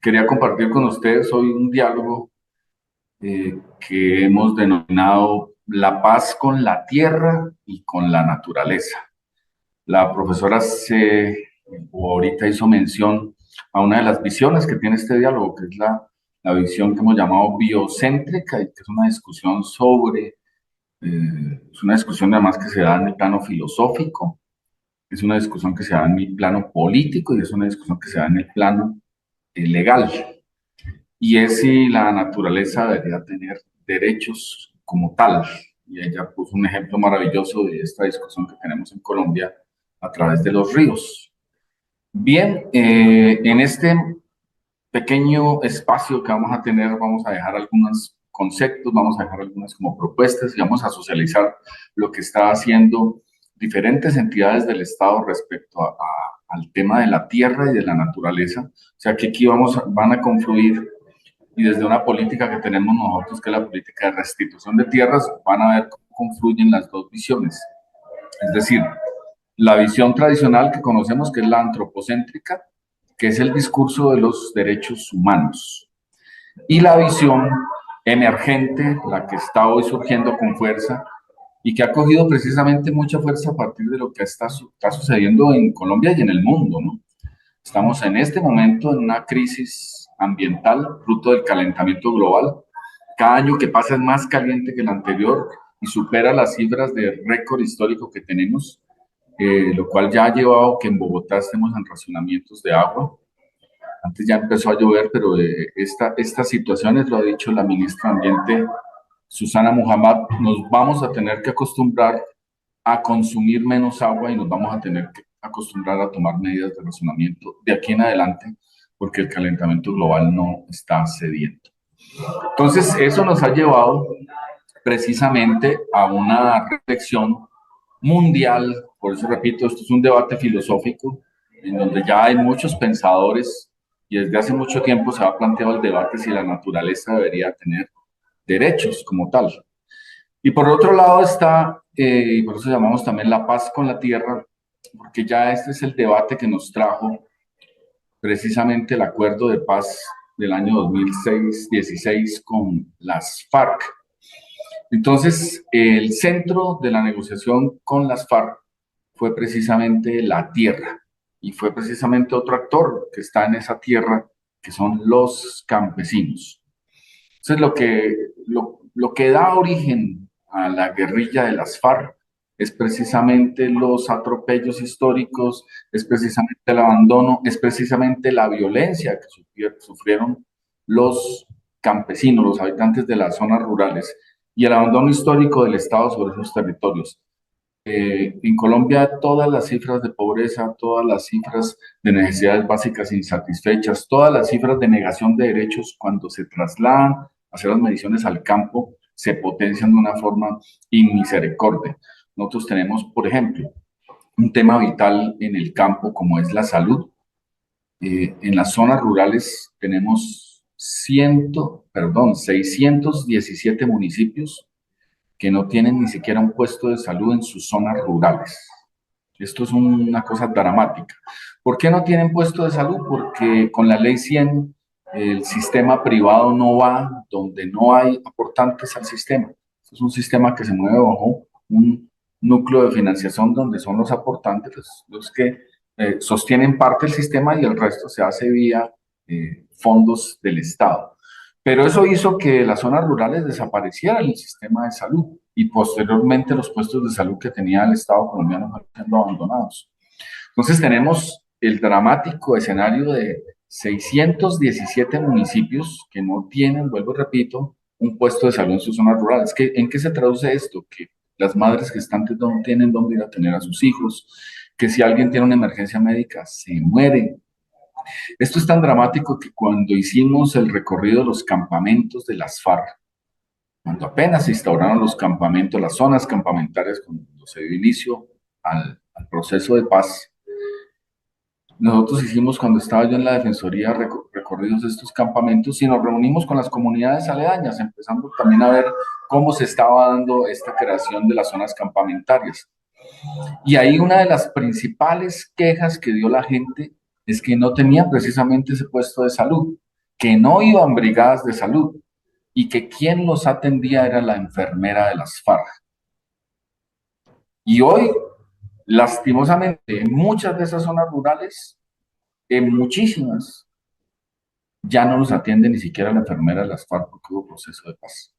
Quería compartir con ustedes hoy un diálogo que hemos denominado La paz con la tierra y con la naturaleza. La profesora o ahorita hizo mención a una de las visiones que tiene este diálogo, que es la visión que hemos llamado biocéntrica, y que es una discusión es una discusión además que se da en el plano filosófico, es una discusión que se da en el plano político y es una discusión que se da en el plano legal. Y es si la naturaleza debería tener derechos como tal. Y ella puso un ejemplo maravilloso de esta discusión que tenemos en Colombia a través de los ríos. Bien, en este pequeño espacio que vamos a tener, vamos a dejar algunos conceptos, vamos a dejar algunas como propuestas y vamos a socializar lo que está haciendo diferentes entidades del Estado respecto al tema de la tierra y de la naturaleza. O sea que aquí van a confluir y desde una política que tenemos nosotros, que es la política de restitución de tierras, van a ver cómo confluyen las dos visiones. Es decir, la visión tradicional que conocemos, que es la antropocéntrica, que es el discurso de los derechos humanos, y la visión emergente, la que está hoy surgiendo con fuerza y que ha cogido precisamente mucha fuerza a partir de lo que está sucediendo en Colombia y en el mundo, ¿no? Estamos en este momento en una crisis ambiental fruto del calentamiento global. Cada año que pasa es más caliente que el anterior y supera las cifras de récord histórico que tenemos, lo cual ya ha llevado que en Bogotá estemos en racionamientos de agua. Antes ya empezó a llover, pero estas situaciones, lo ha dicho la ministra de Ambiente, Susana Muhammad, nos vamos a tener que acostumbrar a consumir menos agua y nos vamos a tener que acostumbrar a tomar medidas de razonamiento de aquí en adelante, porque el calentamiento global no está cediendo. Entonces, eso nos ha llevado precisamente a una reflexión mundial. Por eso repito, esto es un debate filosófico en donde ya hay muchos pensadores y desde hace mucho tiempo se ha planteado el debate si la naturaleza debería tener derechos como tal. Y por otro lado está, y por eso llamamos también la paz con la tierra, porque ya este es el debate que nos trajo precisamente el acuerdo de paz del año 2016 con las FARC. Entonces, el centro de la negociación con las FARC fue precisamente la tierra y fue precisamente otro actor que está en esa tierra, que son los campesinos. Entonces, lo que da origen a la guerrilla de las FARC es precisamente los atropellos históricos, es precisamente el abandono, es precisamente la violencia que sufrieron los campesinos, los habitantes de las zonas rurales y el abandono histórico del Estado sobre esos territorios. En Colombia todas las cifras de pobreza, todas las cifras de necesidades básicas insatisfechas, todas las cifras de negación de derechos cuando se trasladan a hacer las mediciones al campo, se potencian de una forma inmisericordia. Nosotros tenemos, por ejemplo, un tema vital en el campo como es la salud. En las zonas rurales tenemos 617 municipios que no tienen ni siquiera un puesto de salud en sus zonas rurales. Esto es una cosa dramática. ¿Por qué no tienen puesto de salud? Porque con la ley 100 el sistema privado no va donde no hay aportantes al sistema. Es un sistema que se mueve bajo un núcleo de financiación donde son los aportantes los que sostienen parte del sistema y el resto se hace vía fondos del Estado. Pero eso hizo que las zonas rurales desaparecieran el sistema de salud y posteriormente los puestos de salud que tenía el Estado colombiano fueron siendo abandonados. Entonces tenemos el dramático escenario de 617 municipios que no tienen, vuelvo y repito, un puesto de salud en sus zonas rurales. ¿En qué se traduce esto? Que las madres gestantes no tienen dónde ir a tener a sus hijos, que si alguien tiene una emergencia médica se muere. Esto es tan dramático que cuando hicimos el recorrido de los campamentos de las FARC, cuando apenas se instauraron los campamentos, las zonas campamentarias, cuando se dio inicio al proceso de paz, nosotros hicimos, cuando estaba yo en la Defensoría, recorridos de estos campamentos y nos reunimos con las comunidades aledañas, empezando también a ver cómo se estaba dando esta creación de las zonas campamentarias. Y ahí una de las principales quejas que dio la gente es que no tenía precisamente ese puesto de salud. que no iban brigadas de salud y que quien los atendía era la enfermera de las FARC. Y hoy, lastimosamente, en muchas de esas zonas rurales, en muchísimas, ya no los atiende ni siquiera la enfermera de las FARC porque hubo proceso de paz.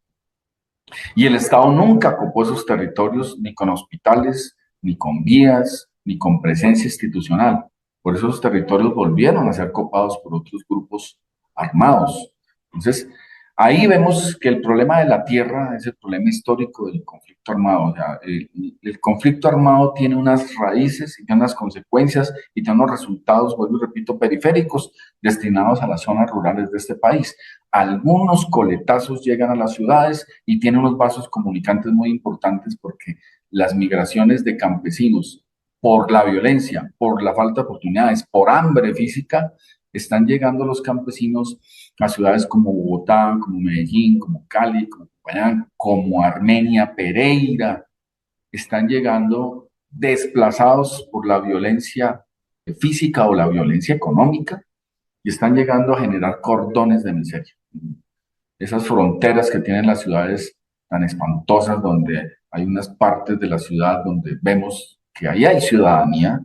Y el Estado nunca ocupó esos territorios ni con hospitales, ni con vías, ni con presencia institucional. Por eso esos territorios volvieron a ser copados por otros grupos armados. Entonces, ahí vemos que el problema de la tierra es el problema histórico del conflicto armado. O sea, el conflicto armado tiene unas raíces y tiene unas consecuencias y tiene unos resultados, vuelvo y repito, periféricos destinados a las zonas rurales de este país. Algunos coletazos llegan a las ciudades y tienen unos vasos comunicantes muy importantes porque las migraciones de campesinos por la violencia, por la falta de oportunidades, por hambre física, están llegando los campesinos a ciudades como Bogotá, como Medellín, como Cali, como Popayán, como Armenia, Pereira, están llegando desplazados por la violencia física o la violencia económica y están llegando a generar cordones de miseria. Esas fronteras que tienen las ciudades tan espantosas, donde hay unas partes de la ciudad donde vemos que ahí hay ciudadanía,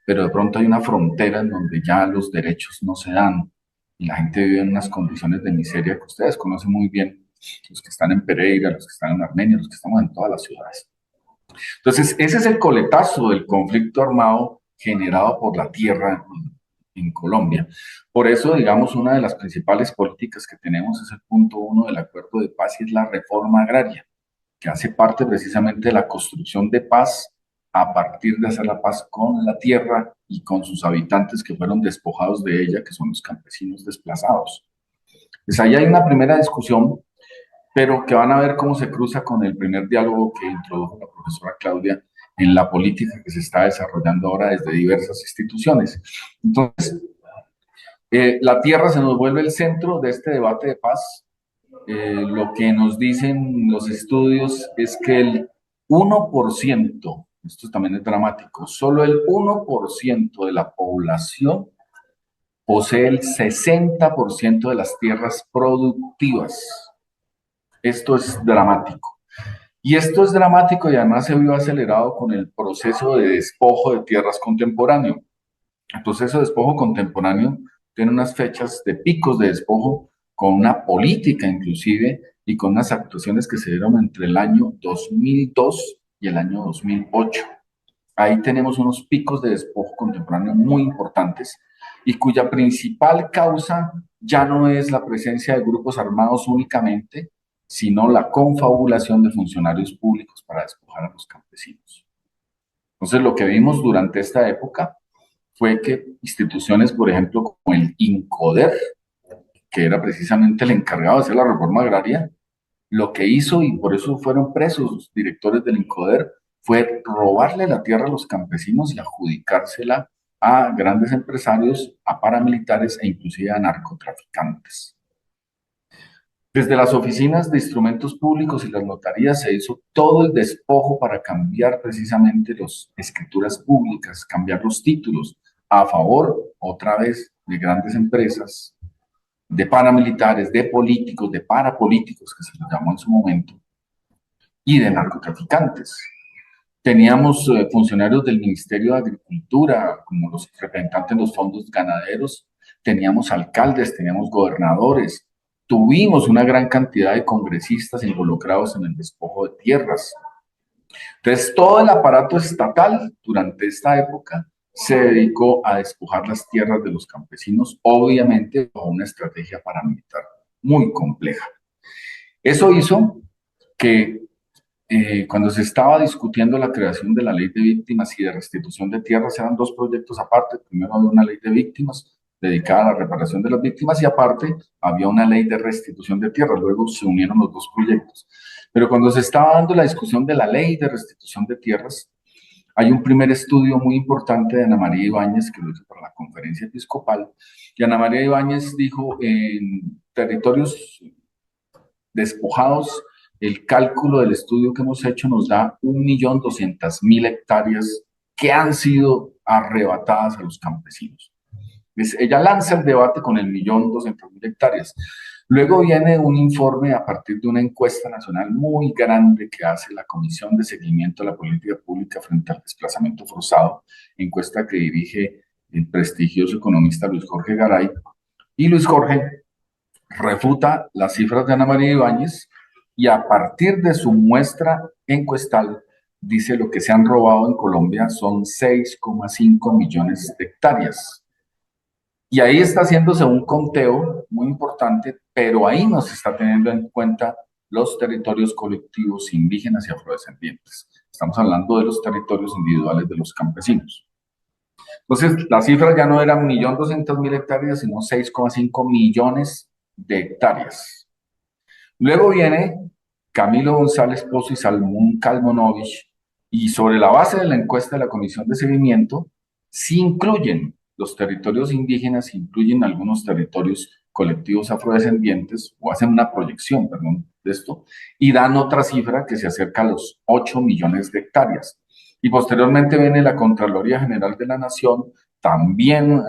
pero de pronto hay una frontera en donde ya los derechos no se dan y la gente vive en unas condiciones de miseria que ustedes conocen muy bien, los que están en Pereira, los que están en Armenia, los que estamos en todas las ciudades. Entonces, ese es el coletazo del conflicto armado generado por la tierra en Colombia. Por eso, digamos, una de las principales políticas que tenemos es el punto 1 del acuerdo de paz y es la reforma agraria, que hace parte precisamente de la construcción de paz a partir de hacer la paz con la tierra y con sus habitantes que fueron despojados de ella, que son los campesinos desplazados. Pues ahí hay una primera discusión, pero que van a ver cómo se cruza con el primer diálogo que introdujo la profesora Claudia en la política que se está desarrollando ahora desde diversas instituciones. Entonces, la tierra se nos vuelve el centro de este debate de paz. Lo que nos dicen los estudios es que el 1%, esto también es dramático, solo el 1% de la población posee el 60% de las tierras productivas. Esto es dramático. Y esto es dramático y además se vio acelerado con el proceso de despojo de tierras contemporáneo. El proceso de despojo contemporáneo tiene unas fechas de picos de despojo con una política inclusive y con unas actuaciones que se dieron entre el año 2002 y el año 2008. Ahí tenemos unos picos de despojo contemporáneo muy importantes y cuya principal causa ya no es la presencia de grupos armados únicamente, sino la confabulación de funcionarios públicos para despojar a los campesinos. Entonces, lo que vimos durante esta época fue que instituciones, por ejemplo, como el INCODER, que era precisamente el encargado de hacer la reforma agraria, lo que hizo, y por eso fueron presos los directores del INCODER, fue robarle la tierra a los campesinos y adjudicársela a grandes empresarios, a paramilitares e inclusive a narcotraficantes. Desde las oficinas de instrumentos públicos y las notarías se hizo todo el despojo para cambiar precisamente las escrituras públicas, cambiar los títulos a favor, otra vez, de grandes empresas, de paramilitares, de políticos, de parapolíticos, que se les llamó en su momento, y de narcotraficantes. Teníamos funcionarios del Ministerio de Agricultura, como los representantes de los fondos ganaderos, teníamos alcaldes, teníamos gobernadores, tuvimos una gran cantidad de congresistas involucrados en el despojo de tierras. Entonces, todo el aparato estatal durante esta época se dedicó a despojar las tierras de los campesinos, obviamente bajo una estrategia paramilitar muy compleja. Eso hizo que cuando se estaba discutiendo la creación de la ley de víctimas y de restitución de tierras, eran dos proyectos aparte. Primero había una ley de víctimas dedicada a la reparación de las víctimas y aparte había una ley de restitución de tierras. Luego se unieron los dos proyectos. Pero cuando se estaba dando la discusión de la ley de restitución de tierras, hay un primer estudio muy importante de Ana María Ibáñez, que lo hizo para la conferencia episcopal, y Ana María Ibáñez dijo, en territorios despojados, el cálculo del estudio que hemos hecho nos da 1.200.000 hectáreas que han sido arrebatadas a los campesinos. Ella lanza el debate con el 1.200.000 hectáreas. Luego viene un informe a partir de una encuesta nacional muy grande que hace la Comisión de Seguimiento a la Política Pública frente al Desplazamiento Forzado, encuesta que dirige el prestigioso economista Luis Jorge Garay. Y Luis Jorge refuta las cifras de Ana María Ibáñez y a partir de su muestra encuestal dice lo que se han robado en Colombia son 6,5 millones de hectáreas. Y ahí está haciéndose un conteo muy importante, pero ahí no se está teniendo en cuenta los territorios colectivos indígenas y afrodescendientes. Estamos hablando de los territorios individuales de los campesinos. Entonces, la cifra ya no era 1.200.000 hectáreas, sino 6,5 millones de hectáreas. Luego viene Camilo González Pozo y Salmón Kalmonovich, y sobre la base de la encuesta de la Comisión de Seguimiento, sí incluyen los territorios indígenas, incluyen algunos territorios colectivos afrodescendientes, o hacen una proyección, perdón, de esto, y dan otra cifra que se acerca a los 8 millones de hectáreas. Y posteriormente viene la Contraloría General de la Nación, también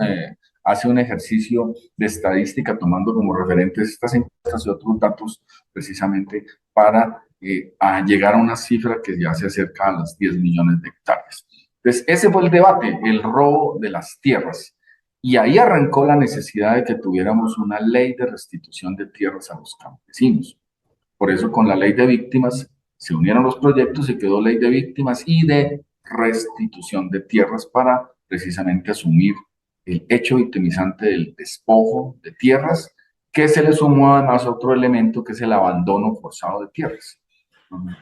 hace un ejercicio de estadística tomando como referentes estas encuestas y otros datos precisamente para llegar a una cifra que ya se acerca a las 10 millones de hectáreas. Entonces, ese fue el debate, el robo de las tierras. Y ahí arrancó la necesidad de que tuviéramos una ley de restitución de tierras a los campesinos. Por eso con la ley de víctimas se unieron los proyectos y quedó ley de víctimas y de restitución de tierras para precisamente asumir el hecho victimizante del despojo de tierras, que se le sumó además otro elemento que es el abandono forzado de tierras.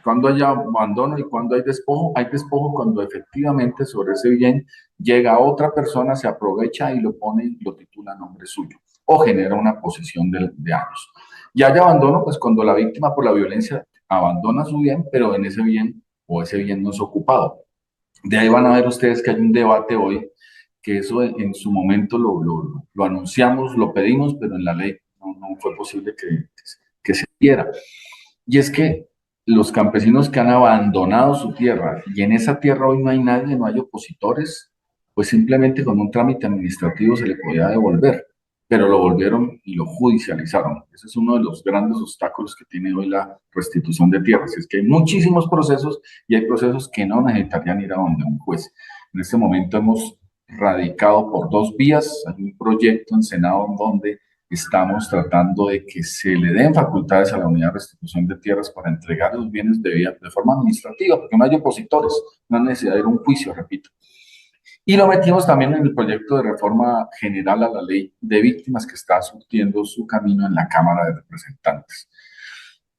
Cuando hay abandono y cuando hay despojo cuando efectivamente sobre ese bien llega otra persona, se aprovecha y lo pone y lo titula a nombre suyo o genera una posesión de años. Y hay abandono, pues cuando la víctima por la violencia abandona su bien, pero en ese bien o ese bien no es ocupado. De ahí van a ver ustedes que hay un debate hoy, que eso en su momento lo anunciamos, lo pedimos, pero en la ley no fue posible que se diera. Y es que los campesinos que han abandonado su tierra y en esa tierra hoy no hay nadie, no hay opositores, pues simplemente con un trámite administrativo se le podía devolver, pero lo volvieron y lo judicializaron. Ese es uno de los grandes obstáculos que tiene hoy la restitución de tierras. Es que hay muchísimos procesos y hay procesos que no necesitarían ir a donde un juez. En este momento hemos radicado por 2 vías. Hay un proyecto en Senado donde estamos tratando de que se le den facultades a la unidad de restitución de tierras para entregar los bienes de forma administrativa, porque no hay opositores, no hay necesidad de ir a un juicio, repito. Y lo metimos también en el proyecto de reforma general a la ley de víctimas que está surtiendo su camino en la Cámara de Representantes.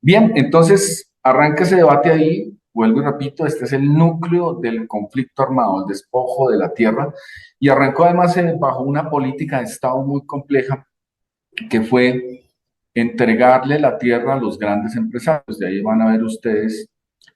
Bien, entonces arranca ese debate ahí, vuelvo y repito, este es el núcleo del conflicto armado, el despojo de la tierra, y arrancó además bajo una política de Estado muy compleja, que fue entregarle la tierra a los grandes empresarios. De ahí van a ver ustedes,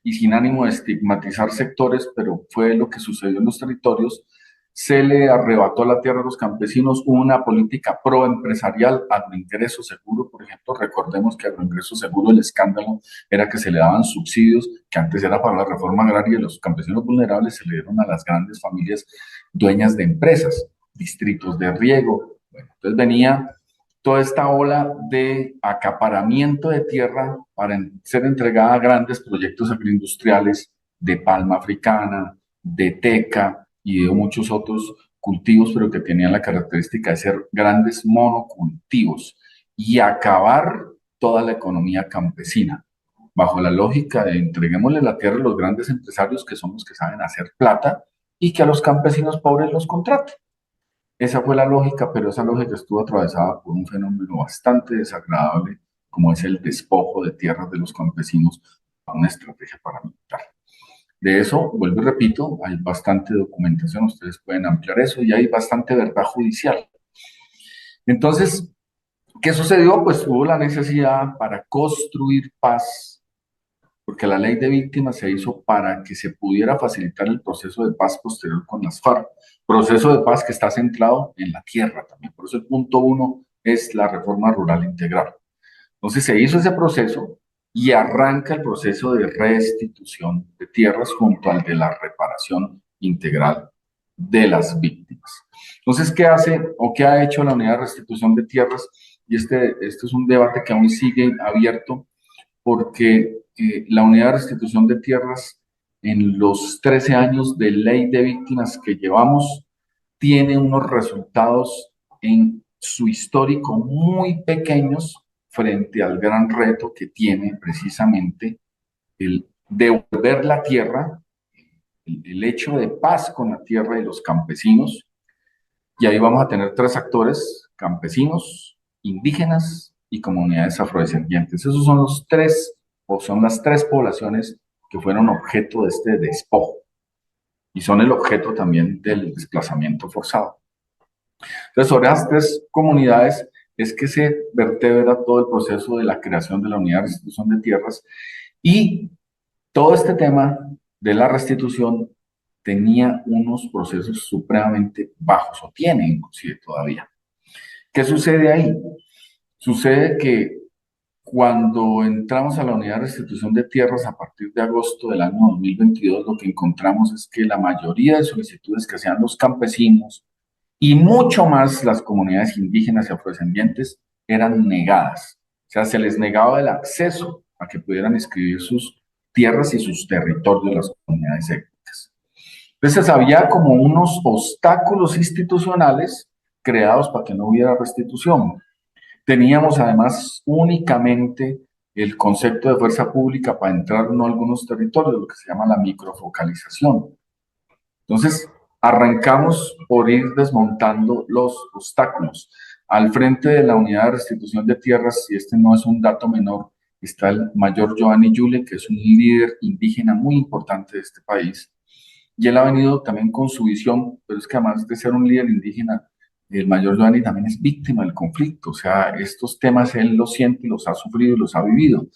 y sin ánimo de estigmatizar sectores, pero fue lo que sucedió en los territorios, se le arrebató la tierra a los campesinos, hubo una política proempresarial, agroingreso seguro, por ejemplo, recordemos que agroingreso seguro, el escándalo era que se le daban subsidios, que antes era para la reforma agraria, y los campesinos vulnerables se le dieron a las grandes familias dueñas de empresas, distritos de riego. Bueno, entonces venía toda esta ola de acaparamiento de tierra para ser entregada a grandes proyectos agroindustriales de palma africana, de teca y de muchos otros cultivos, pero que tenían la característica de ser grandes monocultivos y acabar toda la economía campesina, bajo la lógica de entreguémosle la tierra a los grandes empresarios que son los que saben hacer plata y que a los campesinos pobres los contraten. Esa fue la lógica, pero esa lógica estuvo atravesada por un fenómeno bastante desagradable, como es el despojo de tierras de los campesinos a una estrategia paramilitar. De eso, vuelvo y repito, hay bastante documentación, ustedes pueden ampliar eso, y hay bastante verdad judicial. Entonces, ¿qué sucedió? Pues hubo la necesidad para construir paz, porque la ley de víctimas se hizo para que se pudiera facilitar el proceso de paz posterior con las FARC, proceso de paz que está centrado en la tierra también. Por eso el punto 1 es la reforma rural integral. Entonces se hizo ese proceso y arranca el proceso de restitución de tierras junto al de la reparación integral de las víctimas. Entonces, ¿qué hace o qué ha hecho la Unidad de Restitución de Tierras? Y este es un debate que aún sigue abierto, porque la Unidad de Restitución de Tierras, en los 13 años de ley de víctimas que llevamos, tiene unos resultados en su histórico muy pequeños frente al gran reto que tiene precisamente el devolver la tierra, el hecho de paz con la tierra y los campesinos. Y ahí vamos a tener tres actores: campesinos, indígenas y comunidades afrodescendientes. Esos son los tres, o son las tres poblaciones que fueron objeto de este despojo y son el objeto también del desplazamiento forzado. Entonces, sobre esas tres comunidades es que se vertebra todo el proceso de la creación de la Unidad de Restitución de Tierras, y todo este tema de la restitución tenía unos procesos supremamente bajos, o tiene inclusive todavía. ¿Qué sucede ahí? Sucede que cuando entramos a la Unidad de Restitución de Tierras a partir de agosto del año 2022, lo que encontramos es que la mayoría de solicitudes que hacían los campesinos y mucho más las comunidades indígenas y afrodescendientes eran negadas. O sea, se les negaba el acceso a que pudieran inscribir sus tierras y sus territorios de las comunidades étnicas. Entonces había como unos obstáculos institucionales creados para que no hubiera restitución. Teníamos además únicamente el concepto de fuerza pública para entrar en algunos territorios, lo que se llama la microfocalización. Entonces, arrancamos por ir desmontando los obstáculos. Al frente de la Unidad de Restitución de Tierras, y este no es un dato menor, está el mayor Giovanni Yule, que es un líder indígena muy importante de este país. Y él ha venido también con su visión, pero es que además de ser un líder indígena, el mayor Giovanni también es víctima del conflicto. O sea, estos temas él los siente, los ha sufrido y los ha vivido.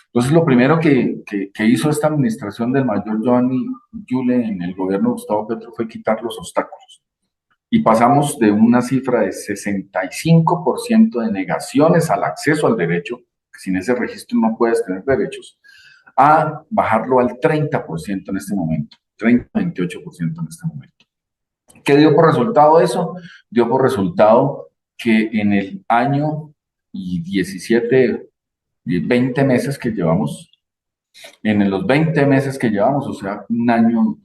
Entonces, lo primero que hizo esta administración del mayor Giovanni Yule en el gobierno de Gustavo Petro fue quitar los obstáculos. Y pasamos de una cifra de 65% de negaciones al acceso al derecho, que sin ese registro no puedes tener derechos, a bajarlo al 30% en este momento, 30-28% en este momento. ¿Qué dio por resultado eso? Dio por resultado que en el año y 17, 20 meses que llevamos, en los 20 meses que llevamos, o sea, un año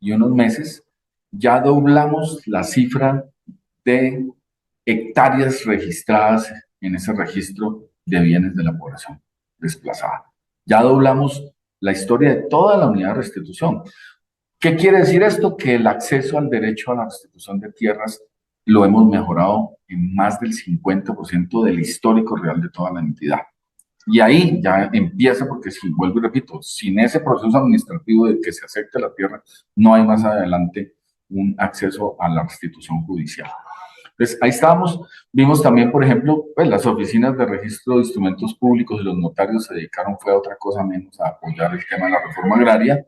y unos meses, ya doblamos la cifra de hectáreas registradas en ese registro de bienes de la población desplazada. Ya doblamos la historia de toda la unidad de restitución. ¿Qué quiere decir esto? Que el acceso al derecho a la restitución de tierras lo hemos mejorado en más del 50% del histórico real de toda la entidad. Y ahí ya empieza, porque si vuelvo y repito, sin ese proceso administrativo de que se acepte la tierra, no hay más adelante un acceso a la restitución judicial. Entonces, ahí estábamos. Vimos también, por ejemplo, pues, las oficinas de registro de instrumentos públicos y los notarios se dedicaron, fue a otra cosa menos a apoyar el tema de la reforma agraria.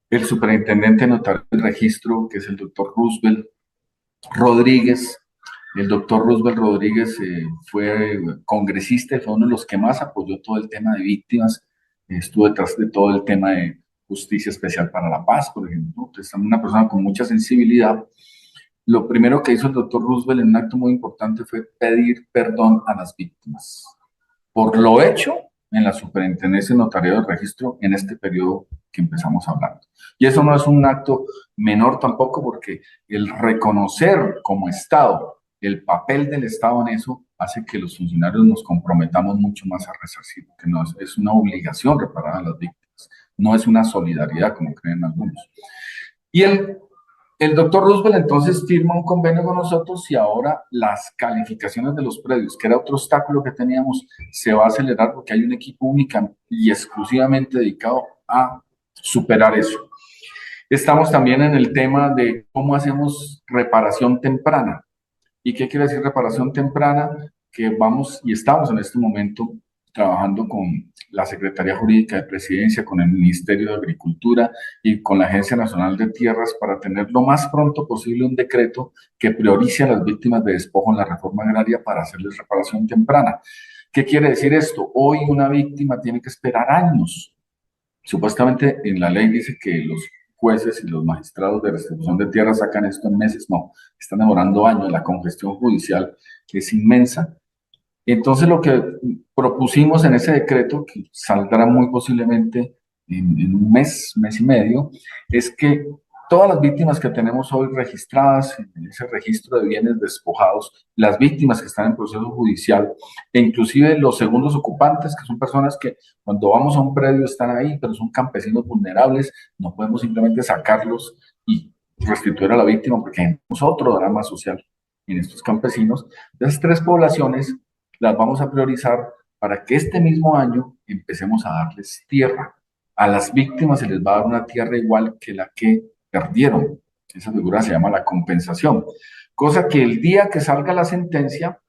El superintendente notario del registro, que es el doctor Roosevelt Rodríguez. El doctor Roosevelt Rodríguez fue congresista y fue uno de los que más apoyó todo el tema de víctimas. Estuvo detrás de todo el tema de justicia especial para la paz, por ejemplo. Entonces, una persona con mucha sensibilidad. Lo primero que hizo el doctor Roosevelt en un acto muy importante fue pedir perdón a las víctimas por lo hecho en la superintendencia notarial de registro en este periodo que empezamos hablando. Y eso no es un acto menor tampoco, porque el reconocer como Estado el papel del Estado en eso hace que los funcionarios nos comprometamos mucho más a resarcir, que no es una obligación reparar a las víctimas, no es una solidaridad como creen algunos. Y el doctor Roosevelt entonces firma un convenio con nosotros, y ahora las calificaciones de los predios, que era otro obstáculo que teníamos, se va a acelerar porque hay un equipo único y exclusivamente dedicado a superar eso. Estamos también en el tema de cómo hacemos reparación temprana. ¿Y qué quiere decir reparación temprana? Que vamos y estamos en este momento trabajando con la Secretaría Jurídica de Presidencia, con el Ministerio de Agricultura y con la Agencia Nacional de Tierras para tener lo más pronto posible un decreto que priorice a las víctimas de despojo en la reforma agraria para hacerles reparación temprana. ¿Qué quiere decir esto? Hoy una víctima tiene que esperar años. Supuestamente en la ley dice que los jueces y los magistrados de restitución de tierras sacan esto en meses, no, están demorando años, la congestión judicial es inmensa. Entonces lo que propusimos en ese decreto, que saldrá muy posiblemente en un mes, mes y medio, es que todas las víctimas que tenemos hoy registradas en ese registro de bienes despojados, las víctimas que están en proceso judicial, e inclusive los segundos ocupantes, que son personas que cuando vamos a un predio están ahí, pero son campesinos vulnerables, no podemos simplemente sacarlos y restituir a la víctima porque tenemos otro drama social en estos campesinos. De esas tres poblaciones las vamos a priorizar para que este mismo año empecemos a darles tierra. A las víctimas se les va a dar una tierra igual que la que perdieron. Esa figura se llama la compensación. Cosa que el día que salga la sentencia,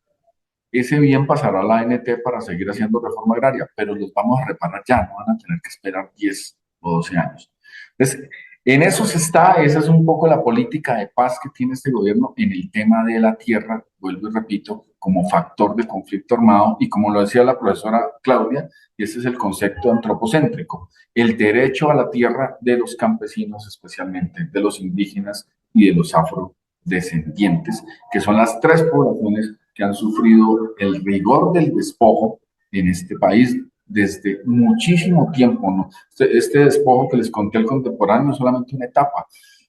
ese bien pasará a la ANT para seguir haciendo reforma agraria, pero los vamos a reparar ya, no van a tener que esperar 10 o 12 años. Entonces, en eso se está, esa es un poco la política de paz que tiene este gobierno en el tema de la tierra, vuelvo y repito, como factor de conflicto armado, y como lo decía la profesora Claudia, ese es el concepto antropocéntrico, el derecho a la tierra de los campesinos, especialmente de los indígenas y de los afrodescendientes, que son las tres poblaciones que han sufrido el rigor del despojo en este país desde muchísimo tiempo, ¿no? Este despojo que les conté, el contemporáneo, es solamente una etapa,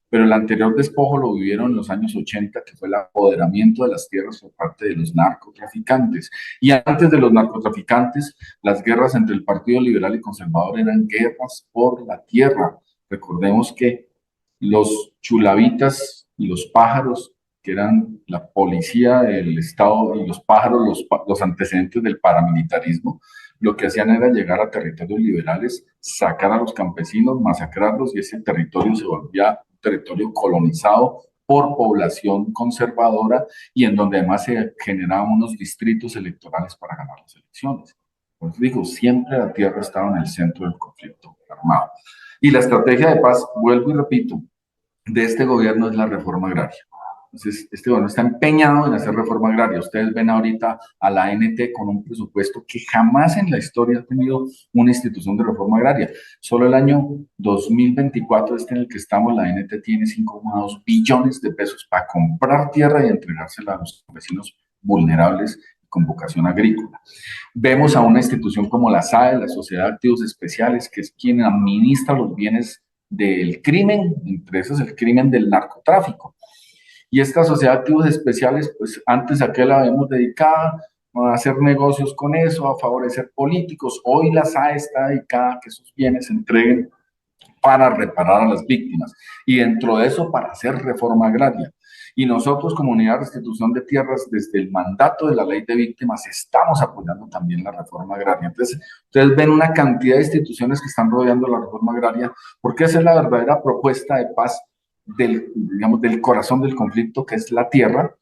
pero el anterior despojo lo vivieron en los años 80, que fue el apoderamiento de las tierras por parte de los narcotraficantes. Y antes de los narcotraficantes, las guerras entre el Partido Liberal y Conservador eran guerras por la tierra. Recordemos que los chulavitas y los pájaros, que eran la policía del Estado, y los pájaros, los antecedentes del paramilitarismo, lo que hacían era llegar a territorios liberales, sacar a los campesinos, masacrarlos, y ese territorio se volvía un territorio colonizado por población conservadora, y en donde además se generaban unos distritos electorales para ganar las elecciones. Pues digo, siempre la tierra estaba en el centro del conflicto armado. Y la estrategia de paz, vuelvo y repito, de este gobierno es la reforma agraria. Entonces, este gobierno está empeñado en hacer reforma agraria. Ustedes ven ahorita a la ANT con un presupuesto que jamás en la historia ha tenido una institución de reforma agraria. Solo el año 2024, en el que estamos, la ANT tiene 5,2 billones de pesos para comprar tierra y entregársela a los campesinos vulnerables con vocación agrícola. Vemos a una institución como la SAE, la Sociedad de Activos Especiales, que es quien administra los bienes del crimen, entre esos el crimen del narcotráfico. Y esta sociedad de activos especiales, pues antes a qué la habíamos dedicado, a hacer negocios con eso, a favorecer políticos. Hoy la SAE está dedicada a que esos bienes se entreguen para reparar a las víctimas, y dentro de eso para hacer reforma agraria. Y nosotros, como Unidad de Restitución de Tierras, desde el mandato de la Ley de Víctimas, estamos apoyando también la reforma agraria. Entonces, ustedes ven una cantidad de instituciones que están rodeando la reforma agraria, porque esa es la verdadera propuesta de paz del, digamos, del corazón del conflicto, que es la tierra,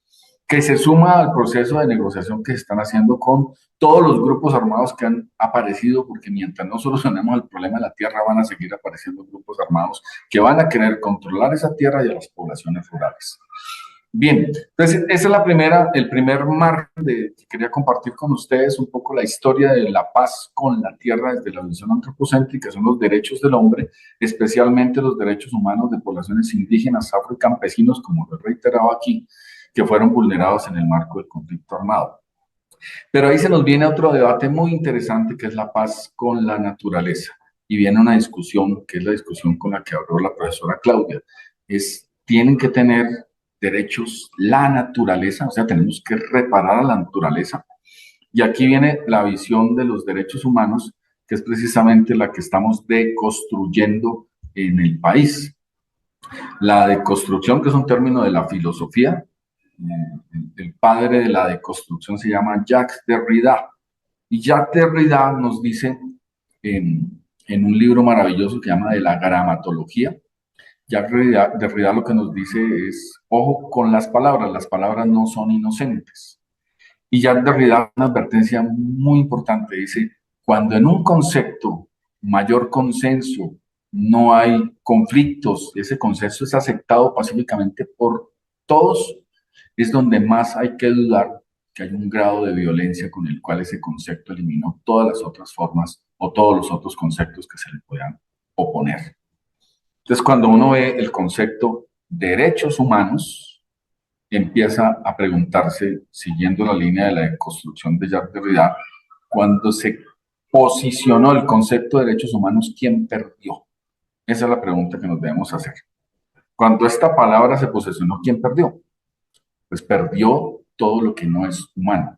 que se suma al proceso de negociación que se están haciendo con todos los grupos armados que han aparecido, porque mientras no solucionemos el problema de la tierra, van a seguir apareciendo grupos armados que van a querer controlar esa tierra y a las poblaciones rurales. Bien, entonces esa es el primer margen que quería compartir con ustedes, un poco la historia de la paz con la tierra desde la visión antropocéntrica. Son los derechos del hombre, especialmente los derechos humanos de poblaciones indígenas, afro y campesinos, como lo he reiterado aquí, que fueron vulnerados en el marco del conflicto armado. Pero ahí se nos viene otro debate muy interesante, que es la paz con la naturaleza. Y viene una discusión, que es la discusión con la que habló la profesora Claudia. Tienen que tener derechos la naturaleza, o sea, tenemos que reparar a la naturaleza. Y aquí viene la visión de los derechos humanos, que es precisamente la que estamos deconstruyendo en el país. La deconstrucción, que es un término de la filosofía, el padre de la deconstrucción se llama Jacques Derrida. Y Jacques Derrida nos dice en un libro maravilloso que se llama De la gramatología, Jacques Derrida lo que nos dice es, ojo con las palabras no son inocentes. Y Jacques Derrida, una advertencia muy importante, dice, cuando en un concepto mayor consenso no hay conflictos, ese consenso es aceptado pacíficamente por todos, es donde más hay que dudar que hay un grado de violencia con el cual ese concepto eliminó todas las otras formas o todos los otros conceptos que se le puedan oponer. Entonces, cuando uno ve el concepto derechos humanos, empieza a preguntarse, siguiendo la línea de la deconstrucción de Jacques Derrida, cuando se posicionó el concepto de derechos humanos, ¿quién perdió? Esa es la pregunta que nos debemos hacer. Cuando esta palabra se posicionó, ¿quién perdió? Pues perdió todo lo que no es humano,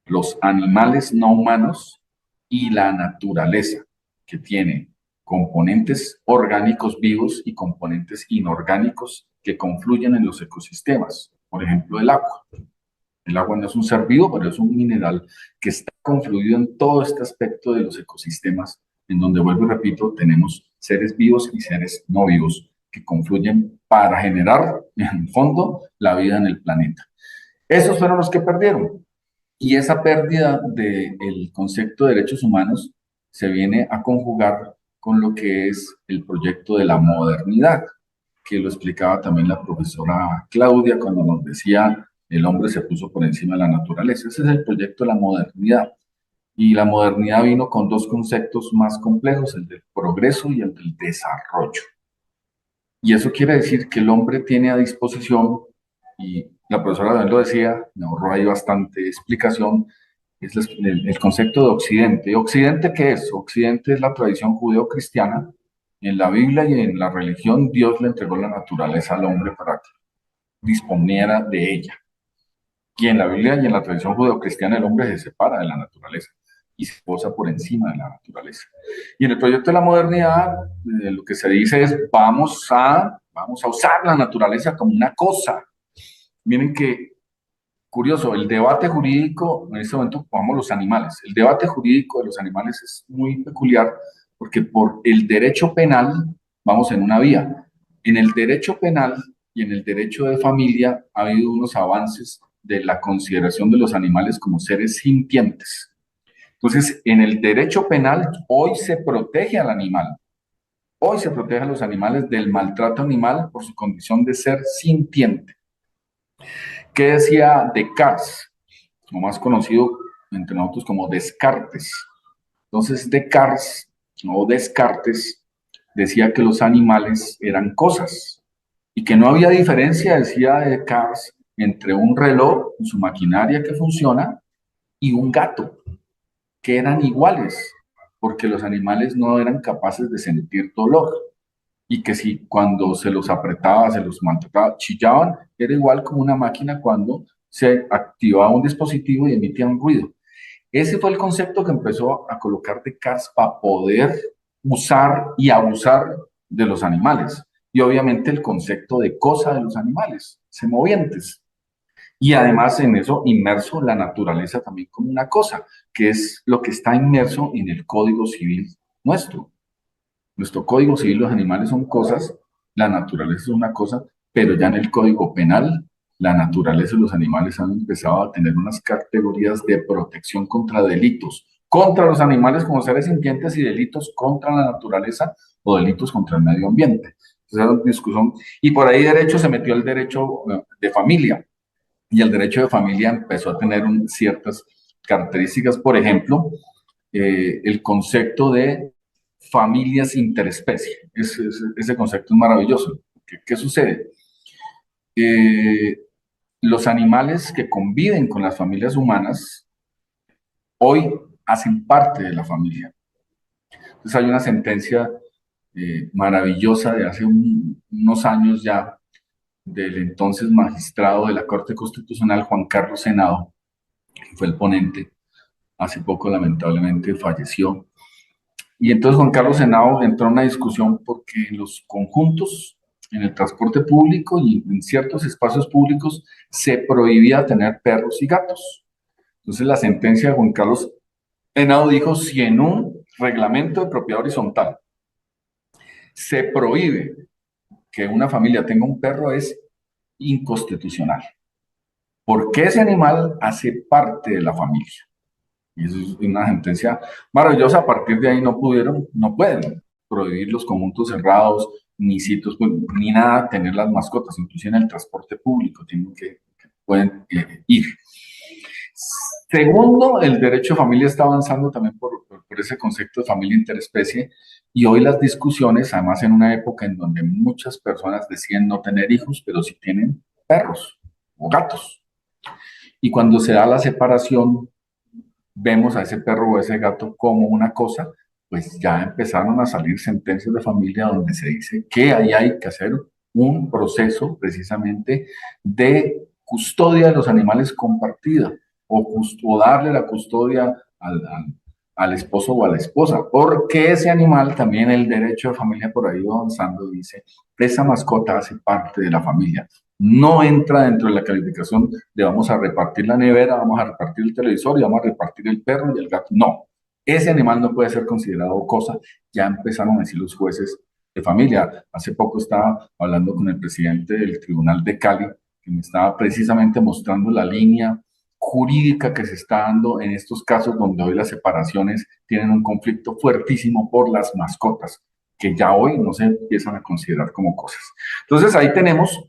los animales no humanos y la naturaleza, que tiene componentes orgánicos vivos y componentes inorgánicos que confluyen en los ecosistemas. Por ejemplo, el agua. El agua no es un ser vivo, pero es un mineral que está confluido en todo este aspecto de los ecosistemas, en donde, vuelvo y repito, tenemos seres vivos y seres no vivos que confluyen para generar, en el fondo, la vida en el planeta. Esos fueron los que perdieron. Y esa pérdida del concepto de derechos humanos se viene a conjugar con lo que es el proyecto de la modernidad, que lo explicaba también la profesora Claudia cuando nos decía el hombre se puso por encima de la naturaleza. Ese es el proyecto de la modernidad. Y la modernidad vino con dos conceptos más complejos, el del progreso y el del desarrollo. Y eso quiere decir que el hombre tiene a disposición, y la profesora también lo decía, me ahorró ahí bastante explicación, es el concepto de Occidente. ¿Y Occidente qué es? Occidente es la tradición judeo-cristiana. En la Biblia y en la religión, Dios le entregó la naturaleza al hombre para que disponiera de ella. Y en la Biblia y en la tradición judeocristiana el hombre se separa de la naturaleza y se posa por encima de la naturaleza. Y en el proyecto de la modernidad, lo que se dice es vamos a usar la naturaleza como una cosa. Miren que, curioso, el debate jurídico, en este momento pongamos los animales, el debate jurídico de los animales es muy peculiar porque por el derecho penal vamos en una vía. En el derecho penal y en el derecho de familia ha habido unos avances de la consideración de los animales como seres sintientes. Entonces, en el derecho penal hoy se protege al animal, hoy se protege a los animales del maltrato animal por su condición de ser sintiente. ¿Qué decía Descartes, o más conocido entre nosotros como Descartes? Entonces, Descartes decía que los animales eran cosas y que no había diferencia, decía Descartes, entre un reloj y su maquinaria que funciona y un gato, que eran iguales, porque los animales no eran capaces de sentir dolor y que si cuando se los apretaba, se los maltrataba, chillaban, era igual como una máquina cuando se activaba un dispositivo y emitía un ruido. Ese fue el concepto que empezó a colocar Descartes para poder usar y abusar de los animales. Y obviamente el concepto de cosa de los animales, semovientes. Y además en eso inmerso la naturaleza también como una cosa, que es lo que está inmerso en el Código Civil nuestro. Nuestro Código Civil, los animales son cosas, la naturaleza es una cosa, pero ya en el Código Penal, la naturaleza y los animales han empezado a tener unas categorías de protección contra delitos, contra los animales como seres sintientes y delitos contra la naturaleza o delitos contra el medio ambiente. Esa es una discusión. Y por ahí derecho se metió el derecho de familia, y el derecho de familia empezó a tener ciertas características, por ejemplo, el concepto de familias interespecie. Ese concepto es maravilloso. ¿Qué sucede? Eh, los animales que conviven con las familias humanas hoy hacen parte de la familia. Entonces hay una sentencia maravillosa de hace unos años ya del entonces magistrado de la Corte Constitucional, Juan Carlos Senado, que fue el ponente, hace poco lamentablemente falleció. Y entonces Juan Carlos Senado entró en una discusión porque en los conjuntos, en el transporte público y en ciertos espacios públicos se prohibía tener perros y gatos. Entonces la sentencia de Juan Carlos Senado dijo, si en un reglamento de propiedad horizontal se prohíbe que una familia tenga un perro, es inconstitucional, porque ese animal hace parte de la familia. Y eso es una sentencia maravillosa. A partir de ahí no pueden prohibir los conjuntos cerrados, ni sitios, ni nada, tener las mascotas, inclusive en el transporte público, pueden ir. Segundo, el derecho de familia está avanzando también por ese concepto de familia interespecie, y hoy las discusiones, además en una época en donde muchas personas deciden no tener hijos, pero sí tienen perros o gatos. Y cuando se da la separación, vemos a ese perro o ese gato como una cosa, pues ya empezaron a salir sentencias de familia donde se dice que ahí hay que hacer un proceso precisamente de custodia de los animales compartida o darle la custodia al esposo o a la esposa, porque ese animal también el derecho de familia por ahí va avanzando, dice, esa mascota hace parte de la familia, no entra dentro de la calificación de vamos a repartir la nevera, vamos a repartir el televisor y vamos a repartir el perro y el gato. No, ese animal no puede ser considerado cosa. Ya empezaron a decir los jueces de familia. Hace poco estaba hablando con el presidente del Tribunal de Cali, que me estaba precisamente mostrando la línea jurídica que se está dando en estos casos donde hoy las separaciones tienen un conflicto fuertísimo por las mascotas, que ya hoy no se empiezan a considerar como cosas. Entonces ahí tenemos